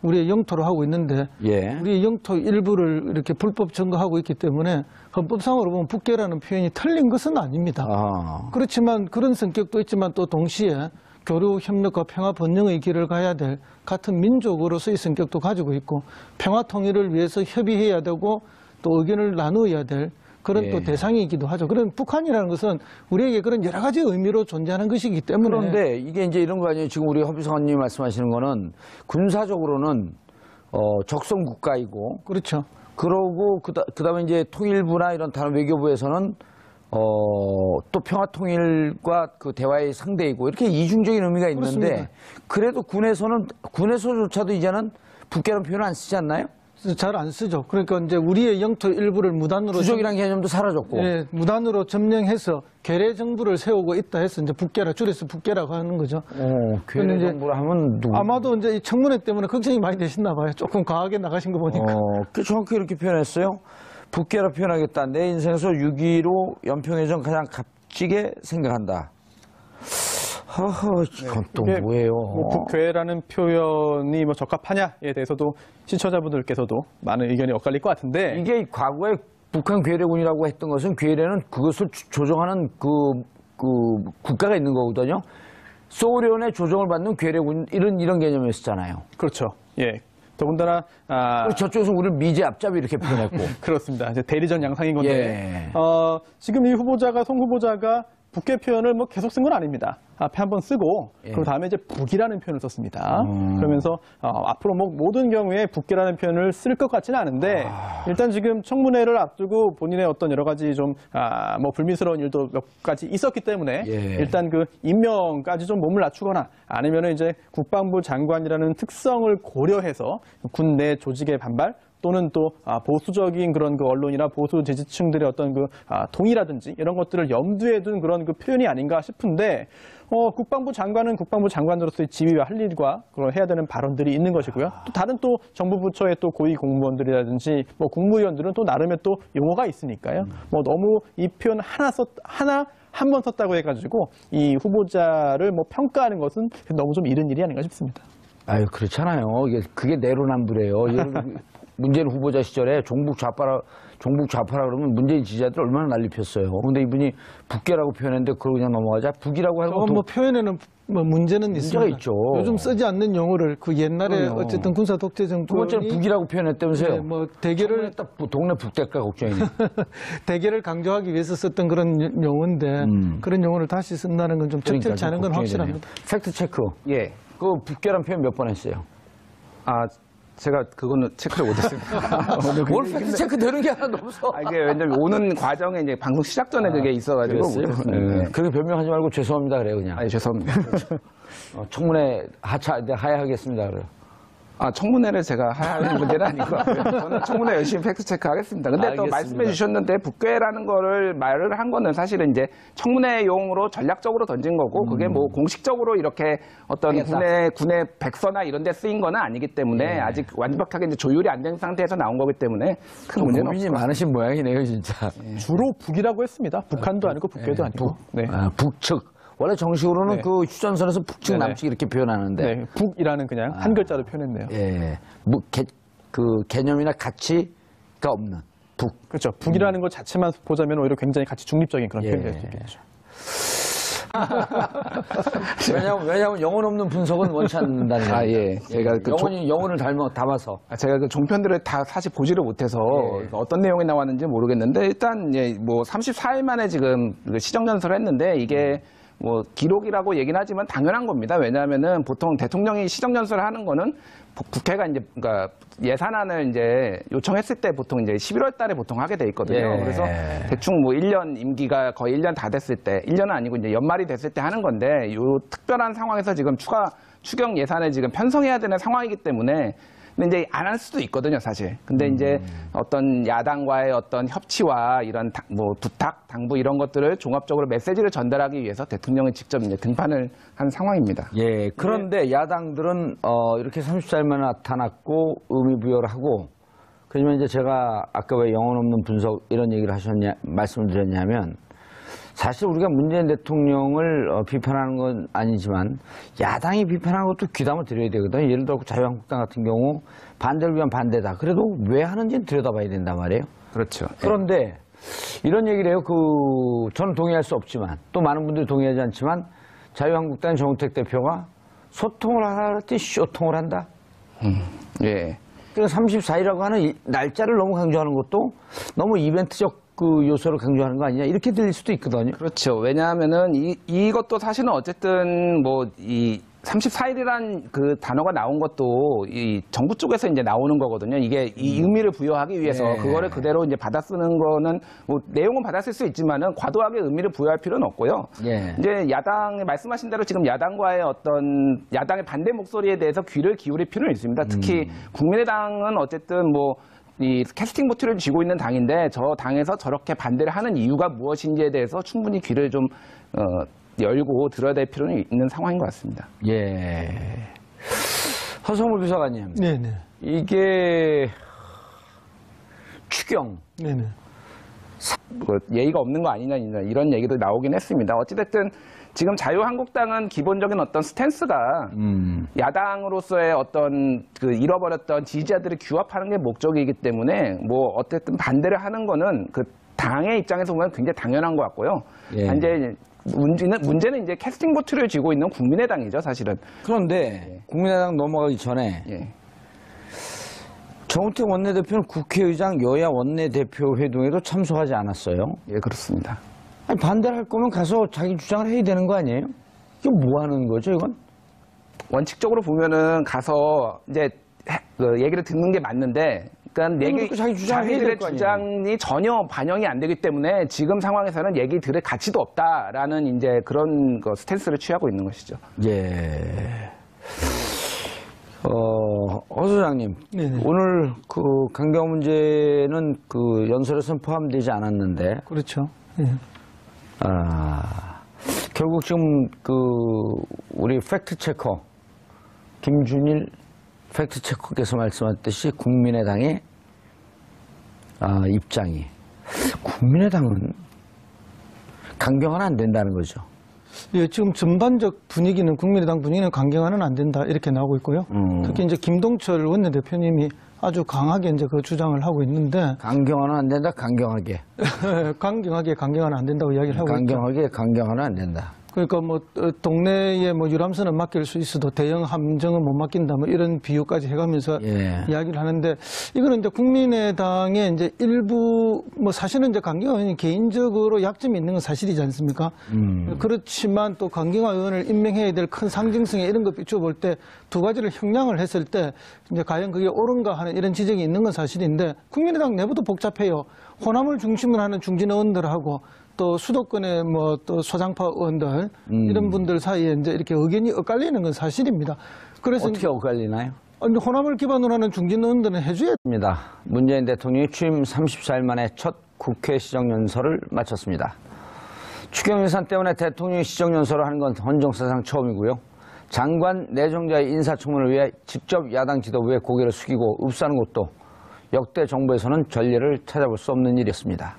우리의 영토로 하고 있는데 예. 우리의 영토 일부를 이렇게 불법 점거하고 있기 때문에 헌법상으로 보면 북괴라는 표현이 틀린 것은 아닙니다. 아, 그렇지만 그런 성격도 있지만 또 동시에 교류 협력과 평화 번영의 길을 가야 될 같은 민족으로서의 성격도 가지고 있고 평화 통일을 위해서 협의해야 되고 또 의견을 나누어야 될 그런 예. 또 대상이기도 하죠. 그런 북한이라는 것은 우리에게 그런 여러 가지 의미로 존재하는 것이기 때문에 그런데 이게 이제 이런 거 아니에요? 지금 우리 허비서관님이 말씀하시는 거는 군사적으로는 적성 국가이고, 그렇죠. 그러고 그다음에 이제 통일부나 이런 다른 외교부에서는 또 평화 통일과 그 대화의 상대이고 이렇게 이중적인 의미가 있는데 그렇습니다. 그래도 군에서조차도 이제는 북괴라는 표현을 안 쓰지 않나요? 잘 안 쓰죠. 그러니까 이제 우리의 영토 일부를 무단으로 주적이라는 개념도 사라졌고. 예, 무단으로 점령해서 괴뢰 정부를 세우고 있다 해서 이제 북괴라 줄여서 북괴라고 하는 거죠. 괴뢰 이제 정부를 하면 누구? 아마도 이제 이 청문회 때문에 걱정이 많이 되셨나 봐요. 조금 과하게 나가신 거 보니까. 그 정확히 이렇게 표현했어요. 북괴라 표현하겠다. 내 인생에서 6.15 연평해전 가장 값지게 생각한다. 허허, 이건 또 이게 뭐예요? 뭐 북괴라는 표현이 뭐 적합하냐에 대해서도 시청자분들께서도 많은 의견이 엇갈릴 것 같은데 이게 과거에 북한 괴뢰군이라고 했던 것은 괴뢰는 그것을 조정하는 그 국가가 있는 거거든요. 소련의 조정을 받는 괴뢰군 이런 개념이었잖아요. 그렇죠. 예. 더군다나 그리고 저쪽에서 우리를 미제 앞잡이 이렇게 표현했고. 그렇습니다. 이제 대리전 양상인 건데 예. 지금 이 후보자가 송 후보자가 북괴 표현을 뭐 계속 쓴 건 아닙니다. 앞에 한번 쓰고 예. 그 다음에 이제 북이라는 표현을 썼습니다. 그러면서 앞으로 뭐 모든 경우에 북괴라는 표현을 쓸 것 같지는 않은데 일단 지금 청문회를 앞두고 본인의 어떤 여러 가지 좀 뭐 불미스러운 일도 몇 가지 있었기 때문에 예. 일단 그 임명까지 좀 몸을 낮추거나 아니면은 이제 국방부 장관이라는 특성을 고려해서 군 내 조직의 반발 또는 또 보수적인 그런 그 언론이나 보수 지지층들의 어떤 그 동의라든지 이런 것들을 염두에 둔 그런 그 표현이 아닌가 싶은데 국방부 장관은 국방부 장관으로서의 지위와 할 일과 그걸 해야 되는 발언들이 있는 것이고요. 또 다른 또 정부 부처의 또 고위 공무원들이라든지 뭐 국무위원들은 또 나름의 또 용어가 있으니까요. 뭐 너무 이 표현 한 번 썼다고 해가지고 이 후보자를 뭐 평가하는 것은 너무 좀 이른 일이 아닌가 싶습니다. 아유, 그렇잖아요. 그게 내로남불이에요. 문재인 후보자 시절에 종북 좌파라 그러면 문재인 지지자들 얼마나 난리 폈어요. 근데 이분이 북괴라고 표현했는데 그걸 그냥 넘어가자. 북이라고 하는 뭐 표현에는 뭐 문제는 문제가 있습니다. 있죠. 요즘 쓰지 않는 용어를 그 옛날에 그럼요. 어쨌든 군사 독재 두 정권이 번째는 북이라고 표현했다면서요. 네, 뭐 대결을 딱 동네 북대가 걱정이네. 대결을 강조하기 위해서 썼던 그런 용어인데 그런 용어를 다시 쓴다는 건 좀 적절치 않은 건 걱정이 되네요. 확실합니다. 팩트 체크. 예. 그 북괴란 표현 몇 번 했어요? 제가 그거는 체크를 못했습니다. 뭘 팩트 체크 되는 게 하나도 없어. 아, 이게 왜냐면 오는 과정에 이제 방송 시작 전에 그게 있어가지고 못했습니다. 네. 네. 그렇게 변명하지 말고 죄송합니다 그래요 그냥. 아니, 죄송합니다. 청문회 하야하겠습니다 그래요. 아, 청문회를 제가 할 문제는 아닌 것 같고요. 저는 청문회 열심히 팩트체크 하겠습니다. 근데 또 알겠습니다. 말씀해 주셨는데 북괴라는 거를 말을 한 거는 사실은 이제 청문회용으로 전략적으로 던진 거고 그게 뭐 공식적으로 이렇게 어떤 군의 백서나 이런 데 쓰인 거는 아니기 때문에 아직 완벽하게 이제 조율이 안 된 상태에서 나온 거기 때문에 큰 문제는 고민이 없을 많으신 모양이네요 진짜. 주로 북이라고 했습니다. 북한도 아니고 북괴도 아니고. 네. 북측. 원래 정식으로는 네. 그 휴전선에서 북측 네네. 남측 이렇게 표현하는데 네, 북이라는 그냥 한 글자로 표현했네요. 예, 그 개념이나 가치가 없는 북. 그렇죠. 북이라는 것 자체만 보자면 오히려 굉장히 가치 중립적인 그런 예. 표현이 될 수 있겠죠. 왜냐하면 영혼 없는 분석은 원치 않는다는 거예요. 아, 예. 제가 그 영혼을 담아서. 제가 그 종편들을 다 사실 보지를 못해서 어떤 내용이 나왔는지 모르겠는데 일단 예, 뭐 34일 만에 지금 그 시정연설을 했는데 이게 뭐 기록이라고 얘기는 하지만 당연한 겁니다. 왜냐하면은 보통 대통령이 시정연설을 하는 거는 국회가 이제 그러니까 예산안을 이제 요청했을 때 보통 이제 11월 달에 보통 하게 돼 있거든요. 예. 그래서 대충 뭐 1년 임기가 거의 1년 다 됐을 때 1년은 아니고 이제 연말이 됐을 때 하는 건데 요 특별한 상황에서 지금 추경 예산을 지금 편성해야 되는 상황이기 때문에 근데 이제 안 할 수도 있거든요, 사실. 근데 이제 어떤 야당과의 어떤 협치와 이런 뭐 부탁, 당부 이런 것들을 종합적으로 메시지를 전달하기 위해서 대통령이 직접 이제 등판을 한 상황입니다. 예, 그런데 야당들은 이렇게 34일만 나타났고 의미 부여를 하고 그러면 이제 제가 아까 왜 영혼 없는 분석 이런 얘기를 말씀을 드렸냐면 사실 우리가 문재인 대통령을 비판하는 건 아니지만 야당이 비판하는 것도 귀담아 드려야 되거든요. 예를 들어 자유한국당 같은 경우 반대를 위한 반대다. 그래도 왜 하는지는 들여다봐야 된단 말이에요. 그렇죠. 그런데 이런 얘기를 해요. 저는 동의할 수 없지만 또 많은 분들이 동의하지 않지만 자유한국당 정우택 대표가 소통을 하라 그랬더니 쇼통을 한다. 예. 그래서 34일이라고 하는 이 날짜를 너무 강조하는 것도 너무 이벤트적 그 요소를 강조하는 거 아니냐 이렇게 들릴 수도 있거든요. 그렇죠. 왜냐하면은 이것도 사실은 어쨌든 뭐 이 34일이란 그 단어가 나온 것도 이 정부 쪽에서 이제 나오는 거거든요. 이게 이 의미를 부여하기 위해서 네. 그거를 그대로 이제 받아 쓰는 거는 뭐 내용은 받았을 수 있지만은 과도하게 의미를 부여할 필요는 없고요. 예. 이제 야당이 말씀하신 대로 지금 야당과의 어떤 야당의 반대 목소리에 대해서 귀를 기울일 필요는 있습니다. 특히 국민의당은 어쨌든 뭐 이 캐스팅 보트를 쥐고 있는 당인데 저 당에서 저렇게 반대를 하는 이유가 무엇인지에 대해서 충분히 귀를 좀 열고 들어야 될 필요는 있는 상황인 것 같습니다. 예. 허성무 비서관님. 네네. 이게 추경. 네네. 뭐 예의가 없는 거 아니냐 이런 얘기도 나오긴 했습니다. 어찌됐든 지금 자유한국당은 기본적인 어떤 스탠스가 야당으로서의 어떤 그 잃어버렸던 지지자들을 규합하는 게 목적이기 때문에 뭐 어쨌든 반대를 하는 거는 그 당의 입장에서 보면 굉장히 당연한 것 같고요. 예. 이제 문제는 이제 캐스팅 보트를 쥐고 있는 국민의당이죠, 사실은. 그런데 국민의당 넘어가기 전에 예. 정우택 원내대표는 국회의장 여야 원내대표 회동에도 참석하지 않았어요. 예, 그렇습니다. 아니, 반대를 할 거면 가서 자기 주장을 해야 되는 거 아니에요? 이게 뭐 하는 거죠, 이건? 원칙적으로 보면은 가서 이제 그 얘기를 듣는 게 맞는데, 그러니까 자기 주장을 해야 자기들의 될 거 아니에요? 주장이 전혀 반영이 안 되기 때문에 지금 상황에서는 얘기 들을 가치도 없다라는 이제 그런 그 스탠스를 취하고 있는 것이죠. 예. 허 소장님, 네네. 오늘 그 강경 문제는 그 연설에서는 포함되지 않았는데, 그렇죠. 예. 결국 지금 그 우리 팩트체커 김준일 팩트체커께서 말씀하셨듯이 국민의당의 입장이 국민의당은 강경은 안 된다는 거죠. 예, 지금 전반적 분위기는 국민의당 분위기는 강경화는 안 된다 이렇게 나오고 있고요. 특히 이제 김동철 원내대표님이 아주 강하게 이제 그 주장을 하고 있는데 강경화는 안 된다, 강경하게. 강경하게 강경화는 안 된다고 이야기를 하고 있죠. 강경하게 강경화는 안 된다. 그러니까 뭐 동네에 뭐 유람선은 맡길 수 있어도 대형 함정은 못 맡긴다 뭐 이런 비유까지 해가면서 예. 이야기를 하는데 이거는 이제 국민의당의 이제 일부 뭐 사실은 이제 강경화 의원이 개인적으로 약점이 있는 건 사실이지 않습니까? 그렇지만 또 강경화 의원을 임명해야 될 큰 상징성에 이런 거 비춰볼 때 두 가지를 형량을 했을 때 이제 과연 그게 옳은가 하는 이런 지적이 있는 건 사실인데 국민의당 내부도 복잡해요. 호남을 중심으로 하는 중진 의원들하고 또 수도권의 뭐 또 소장파 의원들 이런 분들 사이에 이제 이렇게 의견이 엇갈리는 건 사실입니다. 그래서 어떻게 엇갈리나요? 이제 호남을 기반으로 하는 중진 의원들은 해줘야 입니다. 문재인 대통령이 취임 34일 만에 첫 국회 시정연설을 마쳤습니다. 추경 예산 때문에 대통령이 시정연설을 하는 건 헌정사상 처음이고요. 장관 내정자의 인사청문을 위해 직접 야당 지도부에 고개를 숙이고 읍사는 것도 역대 정부에서는 전례를 찾아볼 수 없는 일이었습니다.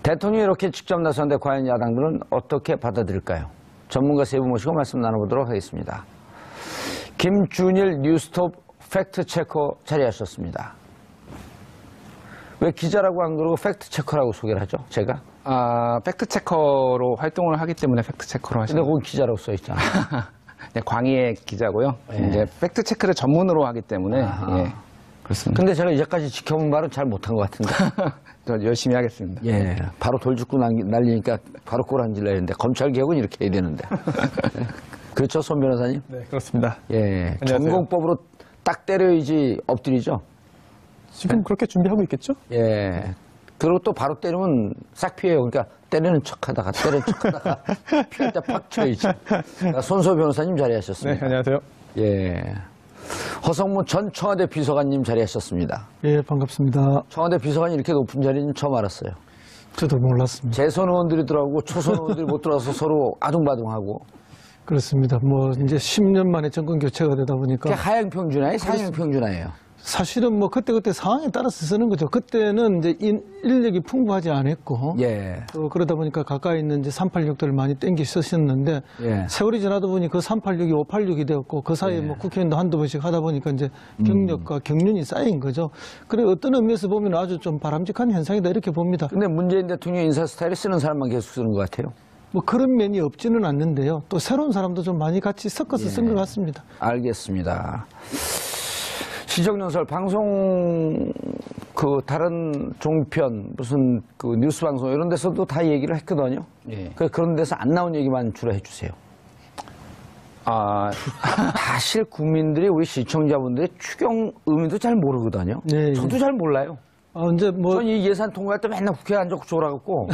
대통령이 이렇게 직접 나섰는데 과연 야당들은 어떻게 받아들일까요? 전문가 세 분 모시고 말씀 나눠보도록 하겠습니다. 김준일 뉴스톱 팩트체커 자리하셨습니다. 왜 기자라고 안 그러고 팩트체커라고 소개를 하죠, 제가? 팩트체커로 활동을 하기 때문에 팩트체커로 근데 하시는 거기 기자라고 써있잖아. 네, 광희의 기자고요. 이제 팩트체크를 전문으로 하기 때문에 아하. 예, 그렇습니다. 근데 제가 이제까지 지켜본 바는 잘 못한 것 같은데. 저 열심히 하겠습니다. 예, 바로 돌직구 날리니까 바로 꼬란질러야 되는데 검찰개혁은 이렇게 해야 되는데. 그렇죠, 손 변호사님? 네, 그렇습니다. 예, 안녕하세요. 전공법으로 딱 때려야지 엎드리죠. 지금 그렇게 준비하고 있겠죠? 예. 그리고 또 바로 때리면 싹 피해요. 그러니까 때리는 척하다가 피할 때 팍 쳐야지. 손소 변호사님 네, 자리하셨습니다. 안녕하세요. 예. 허성무 전 청와대 비서관님 자리하셨습니다. 예, 반갑습니다. 청와대 비서관이 이렇게 높은 자리는 처음 알았어요. 저도 몰랐습니다. 재선 의원들이 들어가고 초선 의원들이 못 들어와서 서로 아둥바둥하고. 그렇습니다. 뭐 이제 10년 만에 정권 교체가 되다 보니까 그게 하향평준화예요? 상향평준화예요? 사실은 뭐 그때 상황에 따라서 쓰는 거죠. 그때는 이제 인력이 풍부하지 않았고 예. 또 그러다 보니까 가까이 있는 이제 386들을 많이 땡기 쓰셨는데 예. 세월이 지나다 보니 그 386이 586이 되었고 그 사이에 뭐 국회의원도 한두 번씩 하다 보니까 이제 경력과 경륜이 쌓인 거죠. 그래 어떤 의미에서 보면 아주 좀 바람직한 현상이다 이렇게 봅니다. 근데 문재인 대통령 인사 스타일이 쓰는 사람만 계속 쓰는 것 같아요. 뭐 그런 면이 없지는 않는데요. 또 새로운 사람도 좀 많이 같이 섞어서 쓴 것 같습니다. 알겠습니다. 시정연설 방송 다른 종편 무슨 뉴스 방송 이런 데서도 다 얘기를 했거든요. 예. 그런 데서 안 나온 얘기만 주로 해주세요. 사실 국민들이 우리 시청자분들의 추경 의미도 잘 모르거든요. 네, 저도 잘 몰라요. 이제 뭐 전 이 예산 통과할 때 맨날 국회에 앉아서 졸아갖고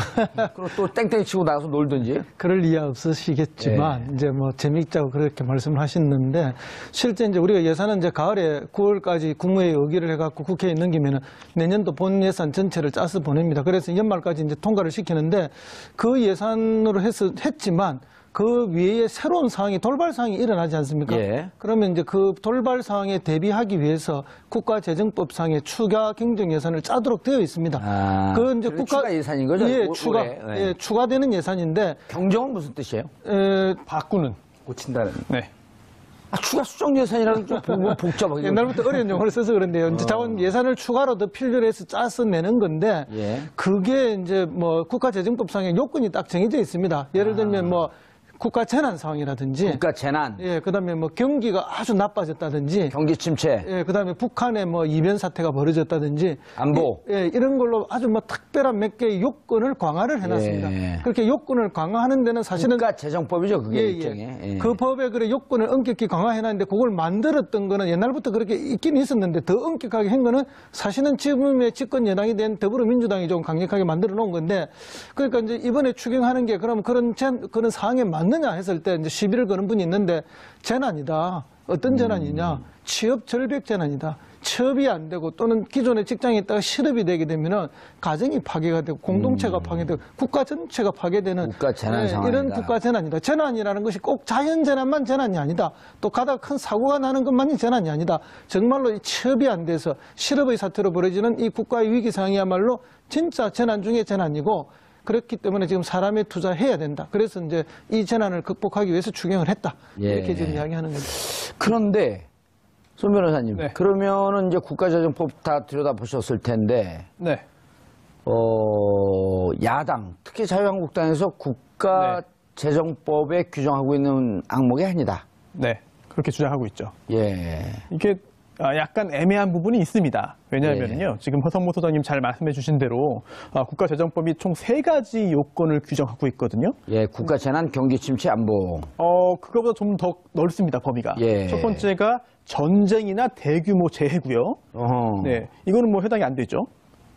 그리고 또 땡땡이 치고 나가서 놀든지. 그럴 이야 없으시겠지만 네. 이제 뭐 재미있자고 그렇게 말씀을 하셨는데 실제 이제 우리가 예산은 이제 가을에 9월까지 국무회의 의결을 해갖고 국회에 넘기면은 내년도 본 예산 전체를 짜서 보냅니다. 그래서 연말까지 이제 통과를 시키는데 그 예산으로 했지만 그 위에 새로운 상황이 돌발 상황이 일어나지 않습니까? 예. 그러면 이제 그 돌발 상황에 대비하기 위해서 국가재정법상의 추가 경정 예산을 짜도록 되어 있습니다. 그 이제 추가 예산인 거죠? 예, 올해. 네. 예, 추가되는 예산인데 경정은 무슨 뜻이에요? 바꾸는. 고친다는. 네. 추가 수정 예산이라는 좀 복잡하게. 옛날부터 어려운 용어를 써서 그런데요. 이제 자원 예산을 추가로 더 필요로 해서 짜서 내는 건데 예. 그게 이제 뭐 국가재정법상의 요건이 딱 정해져 있습니다. 예를 들면 뭐 국가 재난 상황이라든지 국가 재난, 예, 그다음에 뭐 경기가 아주 나빠졌다든지 경기 침체, 예, 그다음에 북한의 뭐 이변 사태가 벌어졌다든지 안보. 예, 이런 걸로 아주 뭐 특별한 몇 개의 요건을 강화를 해놨습니다. 예. 그렇게 요건을 강화하는 데는 사실은 국가재정법이죠, 그게 예, 일종의. 예. 그 법에 그래 요건을 엄격히 강화해놨는데 그걸 만들었던 거는 옛날부터 그렇게 있긴 있었는데 더 엄격하게 한 거는 사실은 지금의 집권 여당이 된 더불어민주당이 좀 강력하게 만들어 놓은 건데 그러니까 이제 이번에 추경하는 게 그럼 그런 사항에 맞느냐 했을 때 이제 시비를 거는 분이 있는데 재난이다. 어떤 재난이냐? 취업 절벽 재난이다. 취업이 안 되고 또는 기존의 직장에 있다가 실업이 되게 되면은 가정이 파괴가 되고 공동체가 파괴되고 국가 전체가 파괴되는 국가 재난 상황이다. 이런 국가 재난이다. 재난이라는 것이 꼭 자연 재난만 재난이 아니다. 또 가다가 큰 사고가 나는 것만이 재난이 아니다. 정말로 이 취업이 안 돼서 실업의 사태로 벌어지는 이 국가의 위기 상황이야말로 진짜 재난 중에 재난이고 그렇기 때문에 지금 사람에 투자해야 된다. 그래서 이제 이 재난을 극복하기 위해서 추경을 했다. 예. 이렇게 지금 이야기하는 거죠. 그런데 손 변호사님, 네. 그러면은 이제 국가재정법 다 들여다보셨을 텐데, 네. 야당, 특히 자유한국당에서 국가 네. 재정법에 규정하고 있는 항목이 아니다. 네, 그렇게 주장하고 있죠. 예. 이게 약간 애매한 부분이 있습니다. 왜냐하면요, 지금 허성모 소장님 잘 말씀해 주신 대로 국가재정법이 총 3가지 요건을 규정하고 있거든요. 예, 국가 재난, 경기 침체, 안보. 그거보다 좀 더 넓습니다, 범위가. 예. 첫 번째가 전쟁이나 대규모 재해고요. 어허. 네, 이거는 뭐 해당이 안 되죠.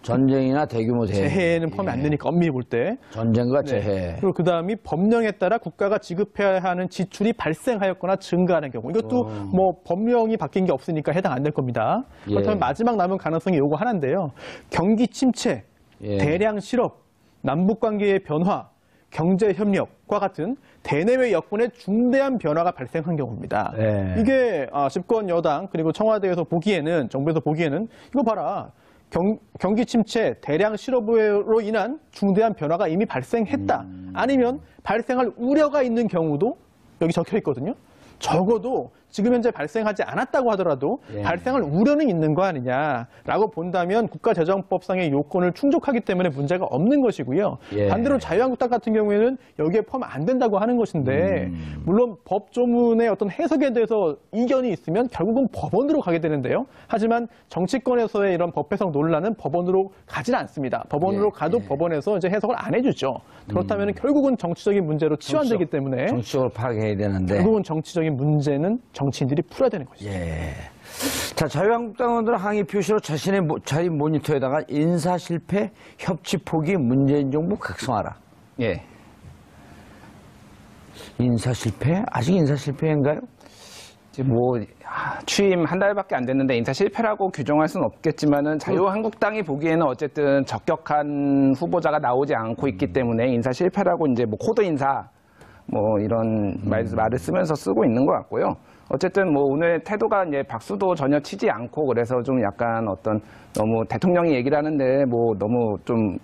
전쟁이나 대규모 재해. 재해에는 포함이 안 되니까 엄밀히 볼 때. 전쟁과 네. 재해. 그리고 그 다음이 법령에 따라 국가가 지급해야 하는 지출이 발생하였거나 증가하는 경우. 이것도 뭐 법령이 바뀐 게 없으니까 해당 안 될 겁니다. 예. 그렇다면 마지막 남은 가능성이 요거 하나인데요. 경기 침체, 예. 대량 실업, 남북 관계의 변화, 경제 협력과 같은 대내외 여건의 중대한 변화가 발생한 경우입니다. 네. 이게 집권 여당 그리고 청와대에서 보기에는, 정부에서 보기에는 이거 봐라. 경기 침체, 대량 실업으로 인한 중대한 변화가 이미 발생했다. 아니면 발생할 우려가 있는 경우도 여기 적혀 있거든요. 적어도 지금 현재 발생하지 않았다고 하더라도 예. 발생할 우려는 있는 거 아니냐라고 본다면 국가재정법상의 요건을 충족하기 때문에 문제가 없는 것이고요. 예. 반대로 자유한국당 같은 경우에는 여기에 포함 안 된다고 하는 것인데 물론 법조문의 어떤 해석에 대해서 이견이 있으면 결국은 법원으로 가게 되는데요. 하지만 정치권에서의 이런 법 해석 논란은 법원으로 가지는 않습니다. 법원으로 예. 가도 법원에서 이제 해석을 안 해주죠. 그렇다면 결국은 정치적인 문제로 치환되기 때문에 정치적으로 파악해야 되는데. 결국은 정치적인 문제는 정치인들이 풀어야 되는 것이죠. 예. 자, 자유한국당 의원들은 항의 표시로 자기 모니터에다가 인사 실패, 협치 포기, 문재인 정부 각성하라. 예. 인사 실패? 아직 인사 실패인가요? 이제 뭐 취임 한 달밖에 안 됐는데 인사 실패라고 규정할 수는 없겠지만은 자유한국당이 보기에는 어쨌든 적격한 후보자가 나오지 않고 있기 때문에 인사 실패라고 이제 뭐 코드 인사 뭐 이런 말을 쓰면서 쓰고 있는 것 같고요. 어쨌든 뭐 오늘 태도가 이제 박수도 전혀 치지 않고 그래서 좀 약간 어떤 너무 대통령이 얘기를 하는데 뭐 너무 좀